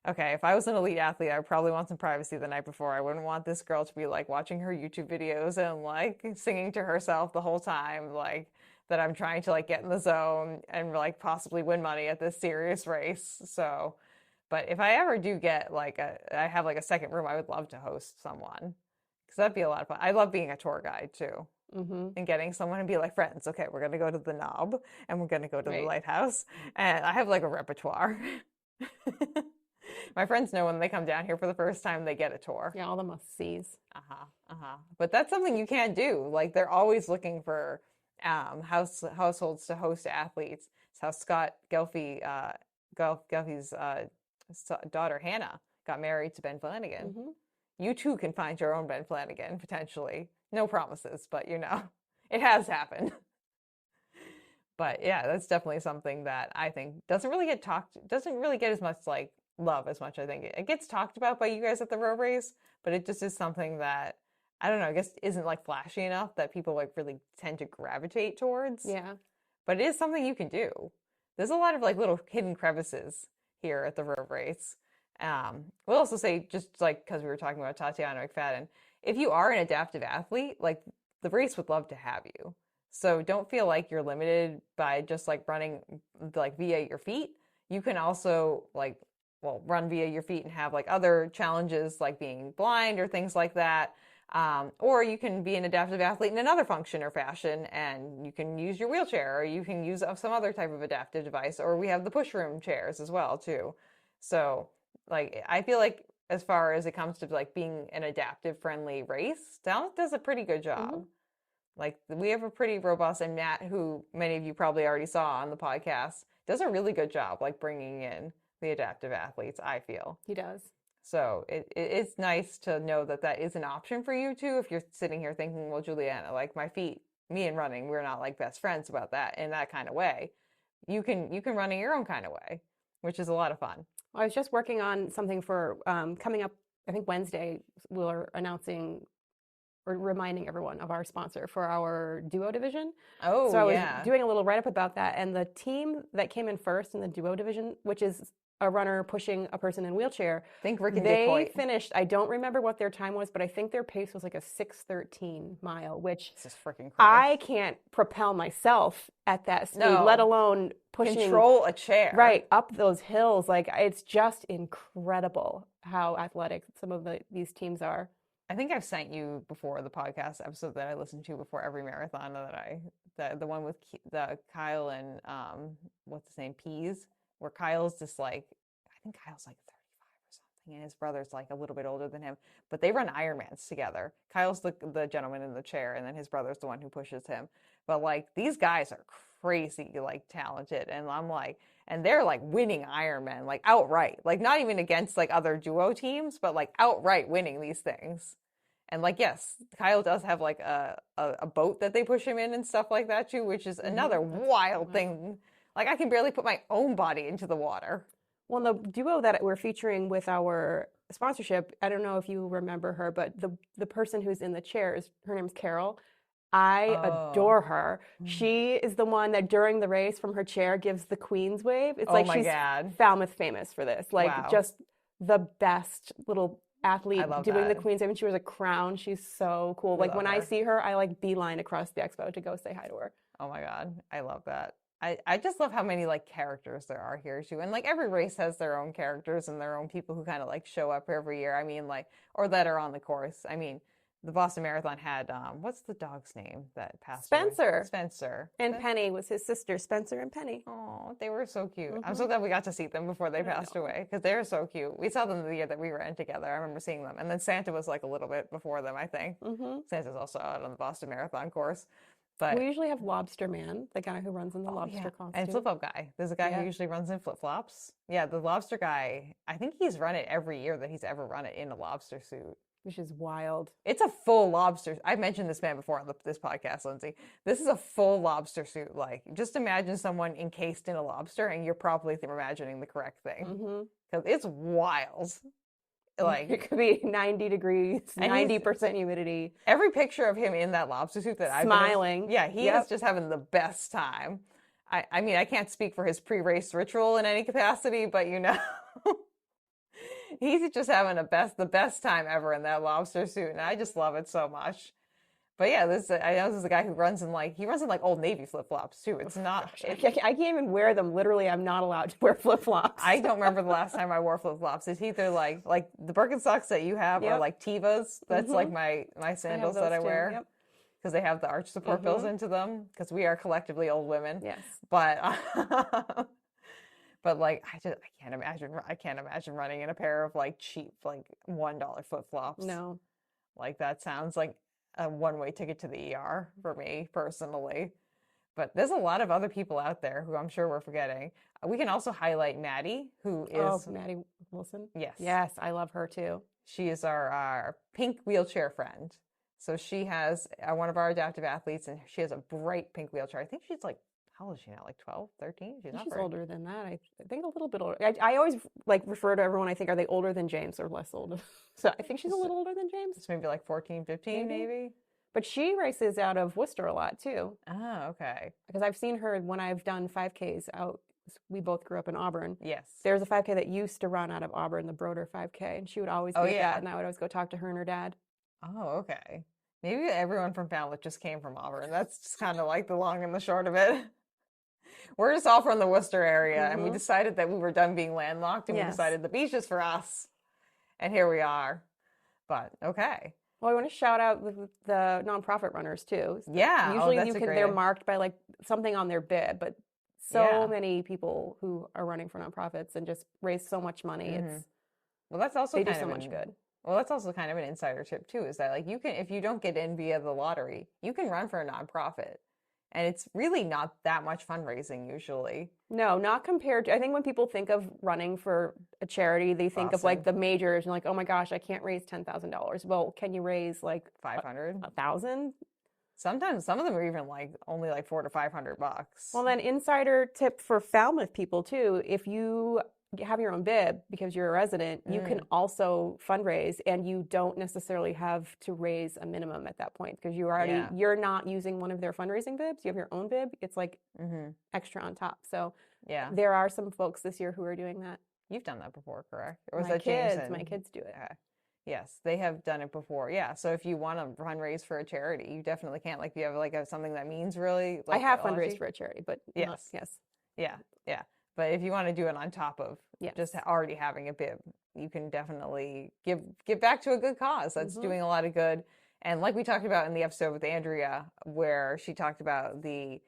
okay, if I was an elite athlete, I would probably want some privacy the night before. I wouldn't want this girl to be like watching her YouTube videos and like singing to herself the whole time, like that I'm trying to like get in the zone and like possibly win money at this serious race. So. But if I ever do get like I have like a second room, I would love to host someone because that'd be a lot of fun. I love being a tour guide too, and getting someone to be like, friends, okay, we're gonna go to the Knob and we're gonna go to the lighthouse, and I have like a repertoire. My friends know when they come down here for the first time, they get a tour. Yeah, all the must-sees. But that's something you can't do. Like they're always looking for households to host athletes. It's how Scott Gelfie's daughter Hannah got married to Ben Flanagan. You too can find your own Ben Flanagan potentially. No promises, but you know, it has happened. But yeah, that's definitely something that I think doesn't really get as much like love as much. I think it gets talked about by you guys at the road race, but it just is something that I don't know, I guess isn't like flashy enough that people like really tend to gravitate towards. Yeah. But it is something you can do. There's a lot of like little hidden crevices here at the road race. We'll also say, just like because we were talking about Tatiana McFadden, if you are an adaptive athlete, like the race would love to have you. So don't feel like you're limited by just like running like via your feet. You can also like, well, run via your feet and have like other challenges like being blind or things like that. Or you can be an adaptive athlete in another function or fashion, and you can use your wheelchair, or you can use some other type of adaptive device, or we have the push room chairs as well too. So like, I feel like as far as it comes to like being an adaptive friendly race, Falmouth does a pretty good job. Like we have a pretty robust, and Matt, who many of you probably already saw on the podcast, does a really good job like bringing in the adaptive athletes, I feel. He does. So it's nice to know that that is an option for you too. If you're sitting here thinking, well, Juliana, like my feet, me and running, we're not like best friends about that in that kind of way. You can run in your own kind of way, which is a lot of fun. Well, I was just working on something for coming up, I think Wednesday, we're announcing or reminding everyone of our sponsor for our duo division. Oh, so I was doing a little write-up about that, and the team that came in first in the duo division, which is a runner pushing a person in a wheelchair. Think Rick and They Dick Hoyt. finished, I don't remember what their time was, but I think their pace was like a 6:13 mile, which This is freaking crazy. I can't propel myself at that speed, No. let alone pushing Control a chair. right up those hills. Like, it's just incredible how athletic some of these teams are. I think I've sent you before the podcast episode that I listen to before every marathon the one with the Kyle and what's his name, Pease, where Kyle's just like, I think Kyle's like 35 or something, and his brother's like a little bit older than him, but they run Ironmans together. Kyle's the gentleman in the chair, and then his brother's the one who pushes him. But like, these guys are crazy, like, talented, and I'm like, and they're like winning Ironman, like outright, like not even against like other duo teams, but like outright winning these things. And like, yes, Kyle does have like a boat that they push him in and stuff like that too, which is another wild thing. Like, I can barely put my own body into the water. Well, the duo that we're featuring with our sponsorship, I don't know if you remember her, but the person who's in the chair, her name's Carol. I adore her. She is the one that during the race from her chair gives the Queen's wave. It's like she's Falmouth famous for this. Like, just the best little athlete doing the Queen's wave. And she wears a crown. She's so cool. Like, when I see her, I like beeline across the expo to go say hi to her. Oh my God. I love that. I just love how many like characters there are here too. And like, every race has their own characters and their own people who kind of like show up every year. I mean, like, or that are on the course. I mean, the Boston Marathon had, what's the dog's name that passed away? Spencer. And Penny was his sister, Spencer and Penny. Oh, they were so cute. I'm so glad we got to see them before they passed away, because they were so cute. We saw them the year that we were in together. I remember seeing them. And then Santa was like a little bit before them, I think. Santa's also out on the Boston Marathon course. But we usually have Lobster Man, the guy who runs in the lobster costume. And Flip-Flop Guy. There's a guy who usually runs in flip-flops. Yeah, the lobster guy, I think he's run it every year that he's ever run it in a lobster suit. Which is wild. It's a full lobster. I've mentioned this man before on this podcast, Lindsay. This is a full lobster suit. Like, just imagine someone encased in a lobster, and you're probably imagining the correct thing. Because it's wild. Like, it could be 90 degrees, 90% humidity. Every picture of him in that lobster suit that I've smiling. He is just having the best time. I mean, I can't speak for his pre-race ritual in any capacity, but you know. He's just having the best time ever in that lobster suit, and I just love it so much. But yeah, I know this is a guy who runs in like Old Navy flip-flops too. It's not. I can't even wear them. Literally, I'm not allowed to wear flip-flops. I don't remember the last time I wore flip-flops. It's either like the Birkenstocks that you have or like Tevas. That's like my sandals that I wear. Because they have the arch support built into them. Because we are collectively old women. Yes. But. But like, I can't imagine running in a pair of like cheap, like $1 flip-flops. No. Like, that sounds like a one-way ticket to the ER for me personally. But there's a lot of other people out there who I'm sure we're forgetting. We can also highlight Maddie, who is Maddie Wilson. Yes. Yes, I love her too. She is our pink wheelchair friend. So she has one of our adaptive athletes, and she has a bright pink wheelchair. I think she's like, how old is she now? Like 12, 13? She's older than that. I think a little bit older. I always like refer to everyone, I think, are they older than James or less old? So I think she's a little older than James. It's maybe like 14, 15 maybe. But she races out of Worcester a lot too. Oh, okay. Because I've seen her when I've done 5Ks out. We both grew up in Auburn. Yes. There's a 5K that used to run out of Auburn, the Broder 5K, and she would always be at that, and I would always go talk to her and her dad. Oh, okay. Maybe everyone from Falmouth just came from Auburn. That's just kind of like the long and the short of it. We're just all from the Worcester area, and we decided that we were done being landlocked, and we decided the beach is for us. And here we are. But, okay. Well, I want to shout out the nonprofit runners, too. Yeah. Usually they're marked by, like, something on their bib, but so many people who are running for nonprofits and just raise so much money. Well, that's also they do so much good. Well, that's also kind of an insider tip, too, is that, like, you can, if you don't get in via the lottery, you can run for a nonprofit. And it's really not that much fundraising usually. No, not compared to, I think when people think of running for a charity, they think of like the majors and like, oh my gosh, I can't raise $10,000. Well, can you raise like 500? 1,000? Sometimes some of them are even like only like $400 to $500. Well, then insider tip for Falmouth people too, if you have your own bib because you're a resident, you can also fundraise, and you don't necessarily have to raise a minimum at that point because you're not using one of their fundraising bibs. You have your own bib. It's like extra on top. So there are some folks this year who are doing that. You've done that before, correct? Or was that My kids do it. Okay. Yes, they have done it before. Yeah. So if you want to fundraise for a charity, you definitely can't. Like, if you have like something that means really, I like, have fundraised for a charity, but yes, yes, yeah, yeah. But if you want to do it on top of yes. just already having a bib, you can definitely give back to a good cause that's doing a lot of good. And like we talked about in the episode with Andrea, where she talked about the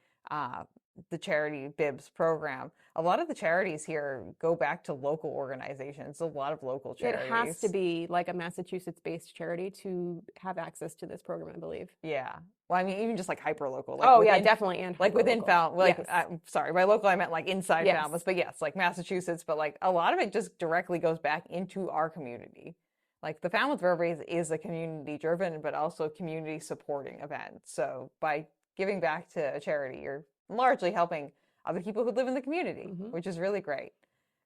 charity bibs program, a lot of the charities here go back to local organizations, a lot of local charities. It has to be like a Massachusetts-based charity to have access to this program, I believe. Yeah. Well, I mean, even just like hyper-local. Like yeah, definitely. And like within Falmouth, like, yes. Sorry, by local, I meant like inside Falmouth, but yes, like Massachusetts, but like a lot of it just directly goes back into our community. Like the Falmouth Road Race is a community-driven, but also community-supporting event. So by giving back to a charity, you're largely helping other people who live in the community, which is really great.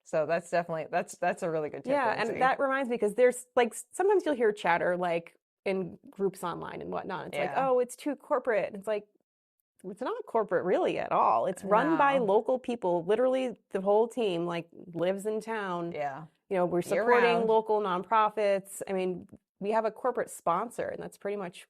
So that's definitely, that's a really good tip. Yeah, Lindsey. and that reminds me, because there's like, sometimes you'll hear chatter like in groups online and whatnot. It's like, oh, it's too corporate. And it's like, it's not corporate really at all. It's run by local people. Literally the whole team like lives in town. Yeah. You know, we're supporting local nonprofits. I mean, we have a corporate sponsor, and that's pretty much,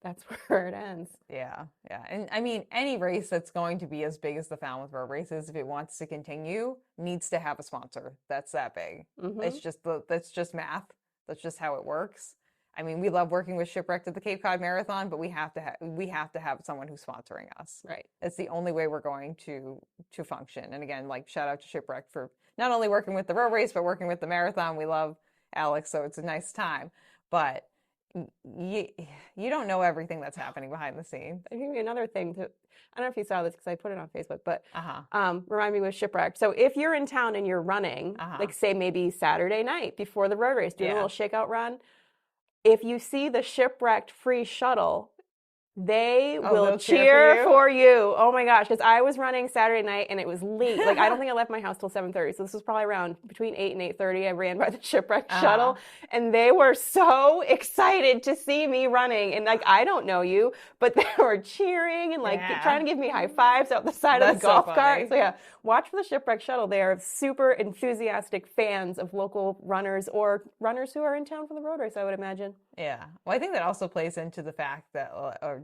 that's where it ends. Yeah, yeah. And I mean, any race that's going to be as big as the Falmouth Road Race is, if it wants to continue, needs to have a sponsor that's that big. It's just that's just math. That's just how it works. I mean, we love working with Shipwrecked at the Cape Cod Marathon, but we have to have someone who's sponsoring us. Right. It's the only way we're going to function. And again, like, shout out to Shipwrecked for not only working with the road race, but working with the marathon. We love Alex, so it's a nice time. But you don't know everything that's happening behind the scenes. I think another thing I don't know if you saw this because I put it on Facebook, but remind me with Shipwrecked. So if you're in town and you're running, like say maybe Saturday night before the road race, doing a little shakeout run, if you see the Shipwrecked free shuttle, they will cheer for you. Oh my gosh, because I was running Saturday night and it was late. Like, I don't think I left my house till 7:30. So this was probably around between 8 and 8:30. I ran by the Shipwrecked shuttle, and they were so excited to see me running. And like, I don't know you, but they were cheering and like trying to give me high fives out the side of the golf cart. So yeah, watch for the Shipwrecked shuttle. They are super enthusiastic fans of local runners or runners who are in town for the road race, I would imagine. Yeah. Well, I think that also plays into the fact that, or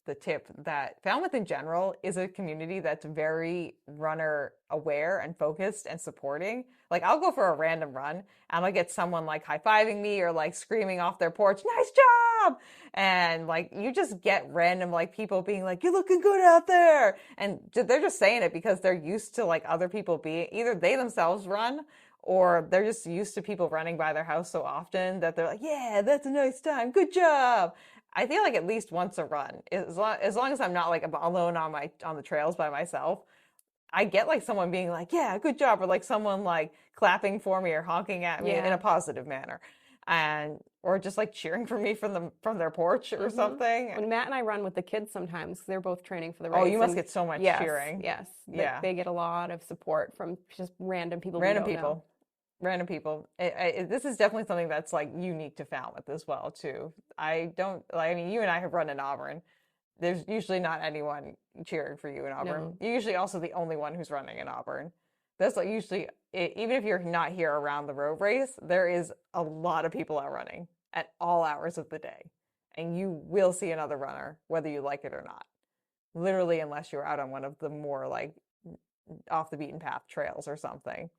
the tip that Falmouth in general is a community that's very runner aware and focused and supporting. Like, I'll go for a random run and I'll get someone like high-fiving me or like screaming off their porch, "Nice job!" And like, you just get random like people being like, "You're looking good out there." And they're just saying it because they're used to like other people being, either they themselves run, or they're just used to people running by their house so often that they're like, "Yeah, that's a nice time. Good job." I feel like at least once a run, as long as I'm not like alone on the trails by myself, I get like someone being like, "Yeah, good job," or like someone like clapping for me or honking at me in a positive manner, or just like cheering for me from their porch or something. When Matt and I run with the kids sometimes, they're both training for the race. Oh, you must get so much cheering. Yes. They get a lot of support from just random people. Random people. This is definitely something that's like unique to Falmouth as well too. I mean, you and I have run in Auburn. There's usually not anyone cheering for you in Auburn. No. You're usually also the only one who's running in Auburn. That's like usually, even if you're not here around the road race, there is a lot of people out running at all hours of the day. And you will see another runner, whether you like it or not. Literally, unless you're out on one of the more like off the beaten path trails or something.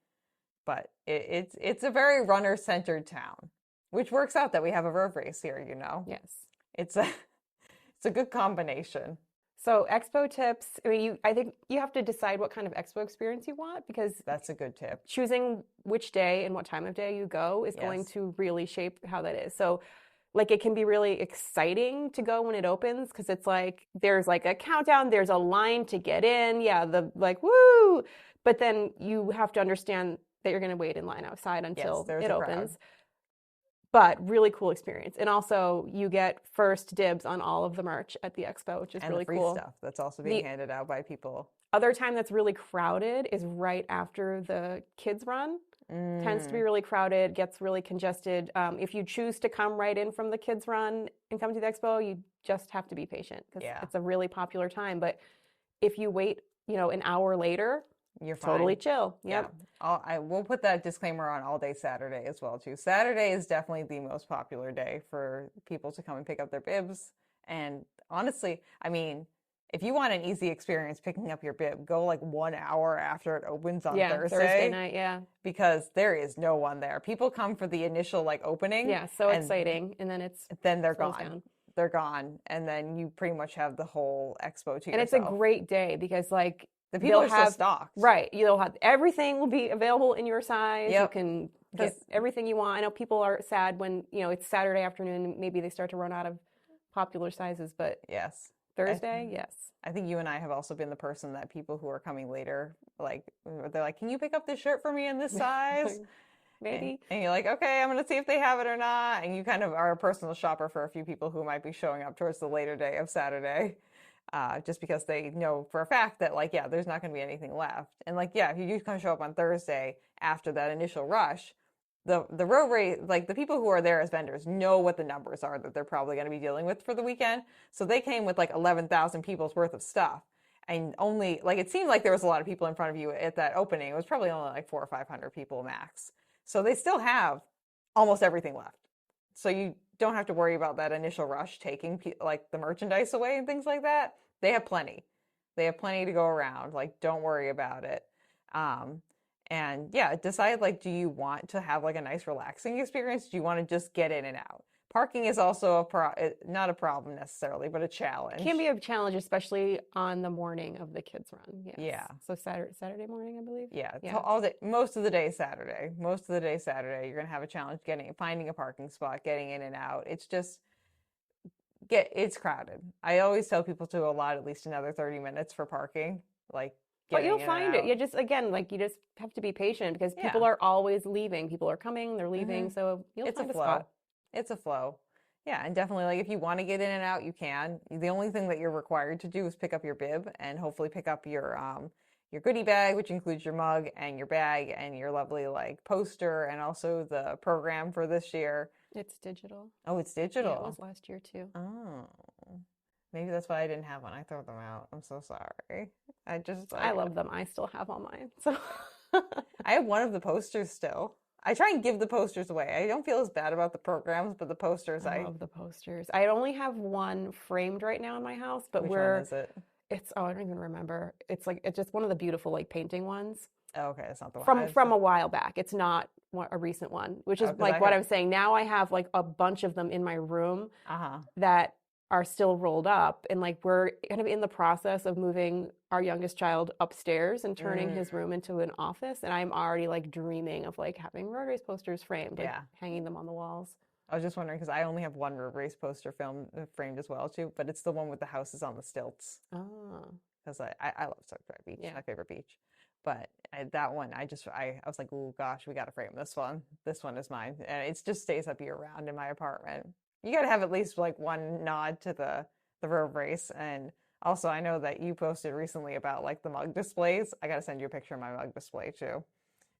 But it's a very runner-centered town, which works out that we have a road race here, you know? Yes. It's a good combination. So expo tips, I mean, I think you have to decide what kind of expo experience you want, because that's a good tip. Choosing which day and what time of day you go is going to really shape how that is. So like, it can be really exciting to go when it opens, because it's like, there's like a countdown, there's a line to get in. Yeah, the like, woo! But then you have to understand that you're going to wait in line outside until it opens. But really cool experience. And also, you get first dibs on all of the merch at the expo, which is really cool. And the free stuff that's also being handed out by people. Other time that's really crowded is right after the kids run. Tends to be really crowded, gets really congested. If you choose to come right in from the kids run and come to the expo, you just have to be patient, because it's a really popular time. But if you wait, an hour later, you're fine. Totally chill. Yep. Yeah. I will put that disclaimer on all day Saturday as well too. Saturday is definitely the most popular day for people to come and pick up their bibs. And honestly, I mean, if you want an easy experience picking up your bib, go like 1 hour after it opens on Thursday night, yeah. because there is no one there. People come for the initial like opening. Yeah, so exciting. And then they're slows gone. down. They're gone. And then you pretty much have the whole expo to yourself. And it's a great day because like the people are still stocked. Right. You'll have everything will be available in your size. Yep. You can get everything you want. I know people are sad when, it's Saturday afternoon, maybe they start to run out of popular sizes, but yes. Thursday, yes. I think you and I have also been the person that people who are coming later, like, they're like, can you pick up this shirt for me in this size? Maybe. And you're like, okay, I'm going to see if they have it or not. And you kind of are a personal shopper for a few people who might be showing up towards the later day of Saturday, just because they know for a fact that, like, yeah, there's not going to be anything left. And, like, yeah, if you do kind of show up on Thursday after that initial rush, the road race, like the people who are there as vendors know what the numbers are that they're probably going to be dealing with for the weekend. So they came with like 11,000 people's worth of stuff. And only, like, it seemed like there was a lot of people in front of you at that opening. It was probably only like 400 or 500 people max. So they still have almost everything left. So you don't have to worry about that initial rush taking like the merchandise away and things like that. They have plenty. They have plenty to go around. Like, don't worry about it. And yeah, decide, like, do you want to have like a nice relaxing experience? Do you want to just get in and out? Parking is also not a problem necessarily, but a challenge. It can be a challenge, especially on the morning of the kids' run. Yes. Yeah. So Saturday morning, I believe. Yeah. All day, most of the day Saturday. Most of the day Saturday, you're gonna have a challenge finding a parking spot, getting in and out. It's just it's crowded. I always tell people to allot at least another 30 minutes for parking. Like, but you'll find it. You just have to be patient because people are always leaving. People are coming, they're leaving. So you'll find a spot. It's a flow. Yeah, and definitely, like, if you want to get in and out, you can. The only thing that you're required to do is pick up your bib and hopefully pick up your goodie bag, which includes your mug and your bag and your lovely, like, poster and also the program for this year. It's digital. Oh, it's digital. Yeah, it was last year too. Oh. Maybe that's why I didn't have one. I throw them out. I'm so sorry. I love them. I still have all mine. So I have one of the posters still. I try and give the posters away. I don't feel as bad about the programs, but the posters, I love the posters. I only have one framed right now in my house, but Which one is it? I don't even remember. It's just one of the beautiful like painting ones. Oh, okay, it's not the one from a while back. It's not a recent one, which is like what I'm saying. Now I have like a bunch of them in my room that are still rolled up, and like we're kind of in the process of moving our youngest child upstairs and turning his room into an office, and I'm already like dreaming of like having road race posters framed, like hanging them on the walls. I was just wondering because I only have one road race poster framed as well too, but it's the one with the houses on the stilts. Oh, because I love Sunrise Beach, my favorite beach. But that one, I was like, oh gosh, we got to frame this one. This one is mine, and it just stays up year round in my apartment. You got to have at least like one nod to the road race. And also, I know that you posted recently about like the mug displays. I got to send you a picture of my mug display too,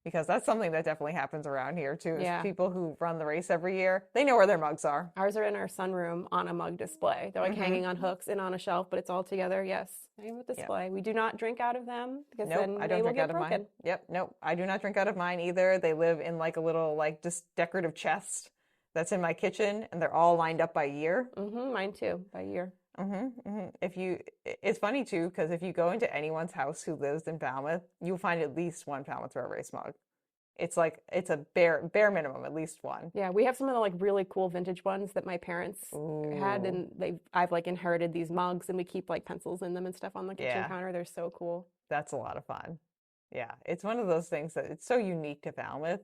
because that's something that definitely happens around here too. Is people who run the race every year, they know where their mugs are. Ours are in our sunroom on a mug display. They're like hanging on hooks and on a shelf, but it's all together. Yes, I have a display. Yep. We do not drink out of them because then I don't drink out of mine. Yep, nope, I do not drink out of mine either. They live in like a little like just decorative chest that's in my kitchen, and they're all lined up by year. Mine too, by year. It's funny too, because if you go into anyone's house who lives in Falmouth, you'll find at least one Falmouth Road Race mug. It's like, it's a bare minimum, at least one. Yeah, we have some of the like really cool vintage ones that my parents had, and I've like inherited these mugs, and we keep like pencils in them and stuff on the kitchen counter. They're so cool. That's a lot of fun. Yeah, it's one of those things that it's so unique to Falmouth.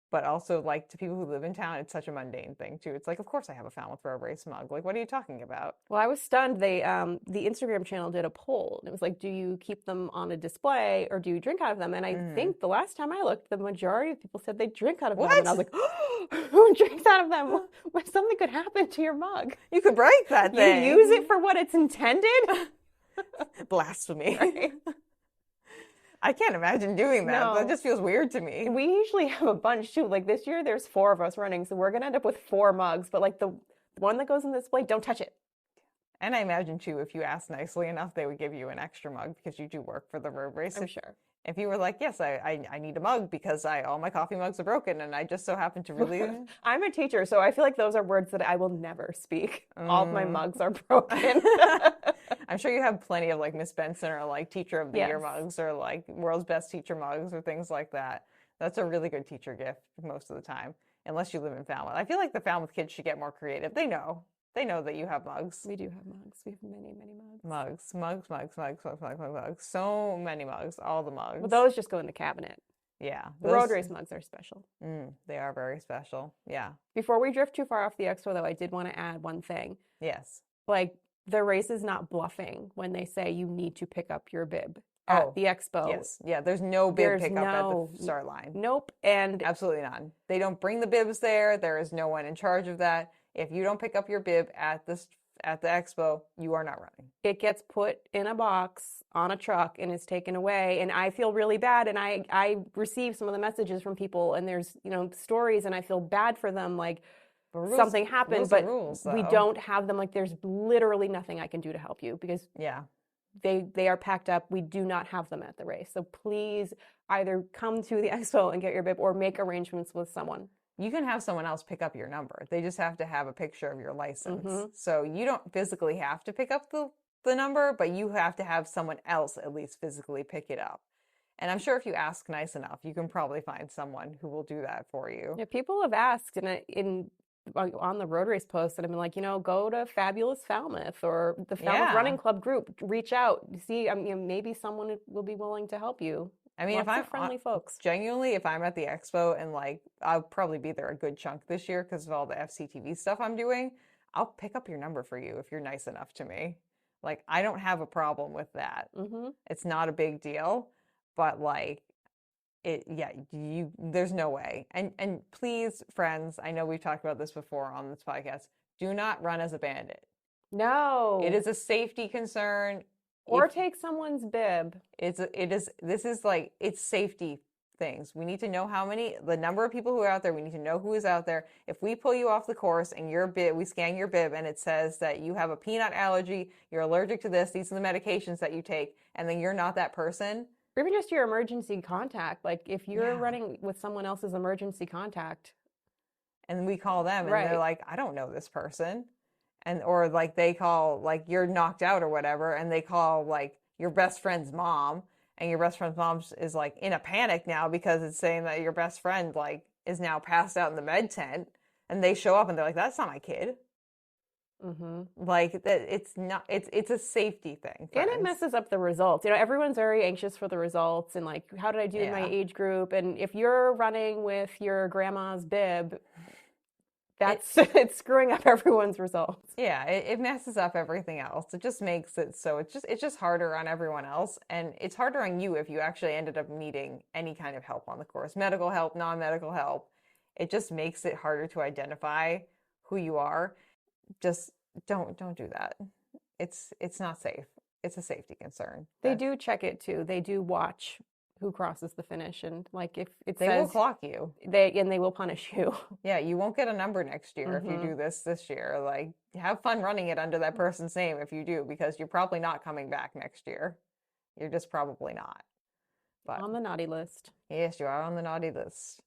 But also, like, to people who live in town, it's such a mundane thing, too. It's like, of course I have a Falmouth Road Race mug. Like, what are you talking about? Well, I was stunned. The Instagram channel did a poll. And it was like, do you keep them on a display or do you drink out of them? And I think the last time I looked, the majority of people said they drink out of them. And I was like, oh, who drinks out of them? What, something could happen to your mug. You could break that thing. You use it for what it's intended? Blasphemy. Right? I can't imagine doing that. No. That just feels weird to me. We usually have a bunch too. Like this year, there's 4 of us running, so we're gonna end up with 4 mugs. But like the one that goes in the display, don't touch it. And I imagine too, if you ask nicely enough, they would give you an extra mug because you do work for the road race. I'm sure. If you were like, yes, I need a mug because all my coffee mugs are broken and I just so happen to really. I'm a teacher, so I feel like those are words that I will never speak. All of my mugs are broken. I'm sure you have plenty of like Miss Benson or like Teacher of the Year Yes. mugs or like World's Best Teacher mugs or things like that. That's a really good teacher gift most of the time, unless you live in Falmouth. I feel like the Falmouth kids should get more creative. They know. They know that you have mugs. We do have mugs. We have many, many mugs. Mugs. So many mugs. All the mugs. But those just go in the cabinet. Yeah. The road race mugs are special. They are very special. Yeah. Before we drift too far off the expo, though, I did want to add one thing. Yes. Like, the race is not bluffing when they say you need to pick up your bib at the expo. Yes. Yeah. There's no bib pickup at the start line. Nope. And absolutely none. They don't bring the bibs there. There is no one in charge of that. If you don't pick up your bib at the expo, you are not running. It gets put in a box on a truck and is taken away. And I feel really bad. And I receive some of the messages from people, and there's, stories, and I feel bad for them. Like, something happened, but we don't have them. Like, there's literally nothing I can do to help you because they are packed up. We do not have them at the race. So please either come to the expo and get your bib or make arrangements with someone. You can have someone else pick up your number. They just have to have a picture of your license. So you don't physically have to pick up the number, but you have to have someone else at least physically pick it up. And I'm sure if you ask nice enough, you can probably find someone who will do that for you. Yeah, people have asked on the road race post, and I've been like, go to Fabulous Falmouth or the Falmouth Running Club group. Reach out, see, maybe someone will be willing to help you. I mean, if I'm friendly folks, genuinely, if I'm at the expo and like, I'll probably be there a good chunk this year because of all the FCTV stuff I'm doing, I'll pick up your number for you if you're nice enough to me. Like, I don't have a problem with that. It's not a big deal, but like, there's no way. And please, friends, I know we've talked about this before on this podcast. Do not run as a bandit. No, it is a safety concern. Or take someone's bib. It's safety things. We need to know the number of people who are out there. We need to know who is out there. If we pull you off the course and we scan your bib and it says that you have a peanut allergy, you're allergic to this, these are the medications that you take, and then you're not that person. Or even just your emergency contact. Like, if you're running with someone else's emergency contact. And we call them and they're like, I don't know this person. Or like they call, like, you're knocked out or whatever, and they call like your best friend's mom, and your best friend's mom is like in a panic now because it's saying that your best friend like is now passed out in the med tent, and they show up and they're like, that's not my kid. Like, that it's a safety thing, friends. And it messes up the results. Everyone's very anxious for the results and like, how did I do in my age group? And if you're running with your grandma's bib, it's screwing up everyone's results. Yeah, it messes up everything else. It just makes it so it's just harder on everyone else, and it's harder on you if you actually ended up needing any kind of help on the course, medical help, non-medical help. It just makes it harder to identify who you are. Just don't do that. It's not safe. It's a safety concern. They do check it too. They do watch who crosses the finish, and like if it they will clock you, they will punish you. Yeah, you won't get a number next year if you do this year. Like, have fun running it under that person's name if you do, because you're probably not coming back next year. You're just probably not. But on the naughty list. Yes, you are on the naughty list.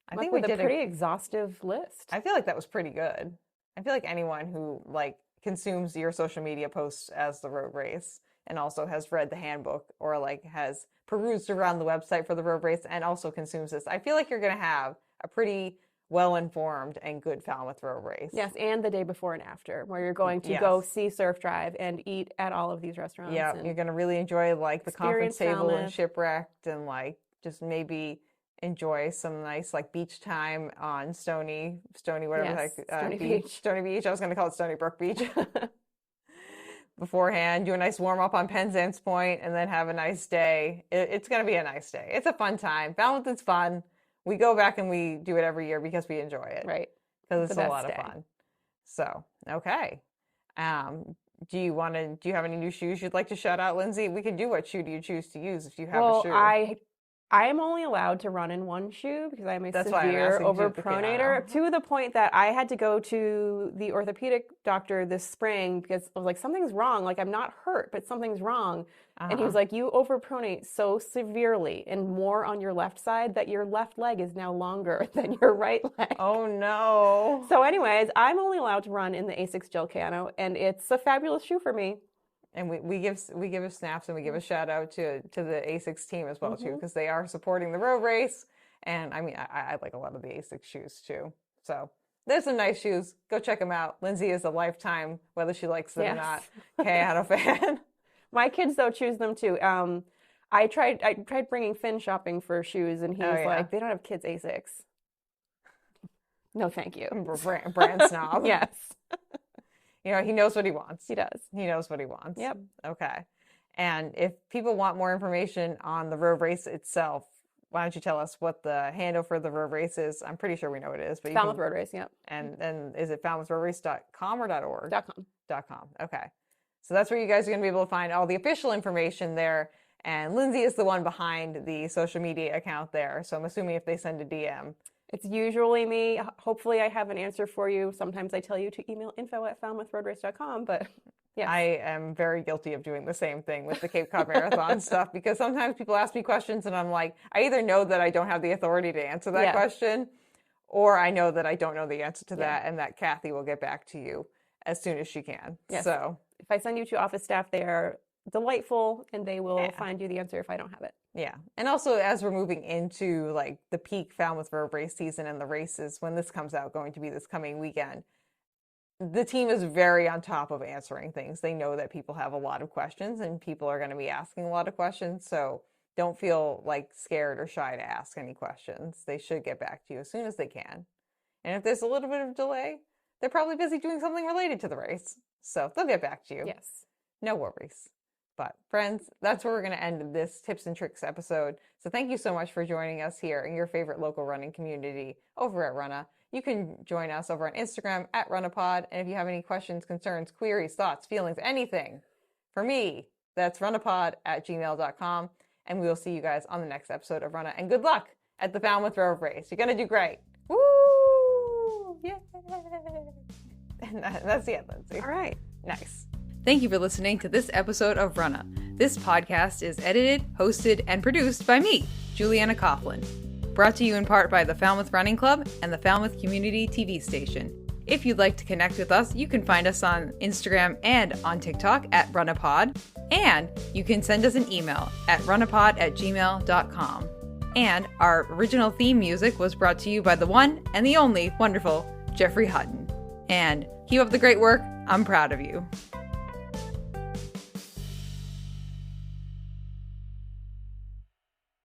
I think we did a pretty exhaustive list. I feel like that was pretty good. I feel like anyone who like consumes your social media posts as the road race and also has read the handbook or like has perused around the website for the road race and also consumes this, I feel like you're going to have a pretty well-informed and good Falmouth road race. Yes, and the day before and after, where you're going to go see Surf Drive and eat at all of these restaurants. Yeah, you're going to really enjoy like the conference table and Shipwrecked, and like just maybe enjoy some nice like beach time on Stony whatever, Stony Beach. Stony Beach. I was going to call it Stony Brook Beach. Beforehand, do a nice warm up on Penzance Point, and then have a nice day. It's going to be a nice day. It's a fun time. Falmouth is fun. We go back and we do it every year because we enjoy it. Right. Because it's a lot of fun. So, okay. Do you have any new shoes you'd like to shout out, Lindsay? We can do what shoe do you choose to use if you have a shoe. I I am only allowed to run in one shoe because I'm a That's why I'm severe asking you the overpronator, piano. to the point that I had to go to the orthopedic doctor this spring because I was like, something's wrong. Like, I'm not hurt, but something's wrong. And he was like, you overpronate so severely and more on your left side that your left leg is now longer than your right leg. Oh no. So anyways, I'm only allowed to run in the Asics Gel Cano, and it's a fabulous shoe for me. And we give a snaps and we give a shout out to the Asics team as well too, because they are supporting the road race. And I mean, I like a lot of the Asics shoes too. So there's some nice shoes. Go check them out. Lindsey is a lifetime, whether she likes them or not, Kayano fan. My kids though choose them too. I tried bringing Finn shopping for shoes, and he was like, they don't have kids Asics. No, thank you. Brand snob. Yes. You know, he knows what he wants. He does. He knows what he wants. Yep. Okay. And if people want more information on the road race itself, why don't you tell us what the handle for the road race is? I'm pretty sure we know what it is. But Falmouth Road Race, yep. And is it falmouthroadrace.com or .org? .com. Okay. So that's where you guys are going to be able to find all the official information there. And Lindsey is the one behind the social media account there. So I'm assuming if they send a DM, it's usually me. Hopefully I have an answer for you. Sometimes I tell you to email info@falmouthroadrace.com, but yeah. I am very guilty of doing the same thing with the Cape Cod Marathon stuff, because sometimes people ask me questions and I'm like, I either know that I don't have the authority to answer that question, or I know that I don't know the answer to that, and that Kathy will get back to you as soon as she can. Yes. So if I send you to office staff, they are delightful and they will find you the answer if I don't have it. Yeah. And also, as we're moving into like the peak Falmouth Road Race season and the races, when this comes out, going to be this coming weekend, the team is very on top of answering things. They know that people have a lot of questions and people are going to be asking a lot of questions. So don't feel like scared or shy to ask any questions. They should get back to you as soon as they can. And if there's a little bit of delay, they're probably busy doing something related to the race. So they'll get back to you. Yes. No worries. But friends, that's where we're going to end this tips and tricks episode. So thank you so much for joining us here in your favorite local running community over at Runnah. You can join us over on Instagram at RunnahPod. And if you have any questions, concerns, queries, thoughts, feelings, anything, for me, that's runnahpod@gmail.com. And we will see you guys on the next episode of Runnah. And good luck at the Falmouth Road Race. You're going to do great. Woo! Yay! And that's the end, Lindsey. All right. Nice. Thank you for listening to this episode of Runnah. This podcast is edited, hosted, and produced by me, Juliana Coughlin. Brought to you in part by the Falmouth Running Club and the Falmouth Community TV station. If you'd like to connect with us, you can find us on Instagram and on TikTok at RunnahPod. And you can send us an email at runnahpod@gmail.com. And our original theme music was brought to you by the one and the only wonderful Jeffrey Hutton. And keep up the great work. I'm proud of you.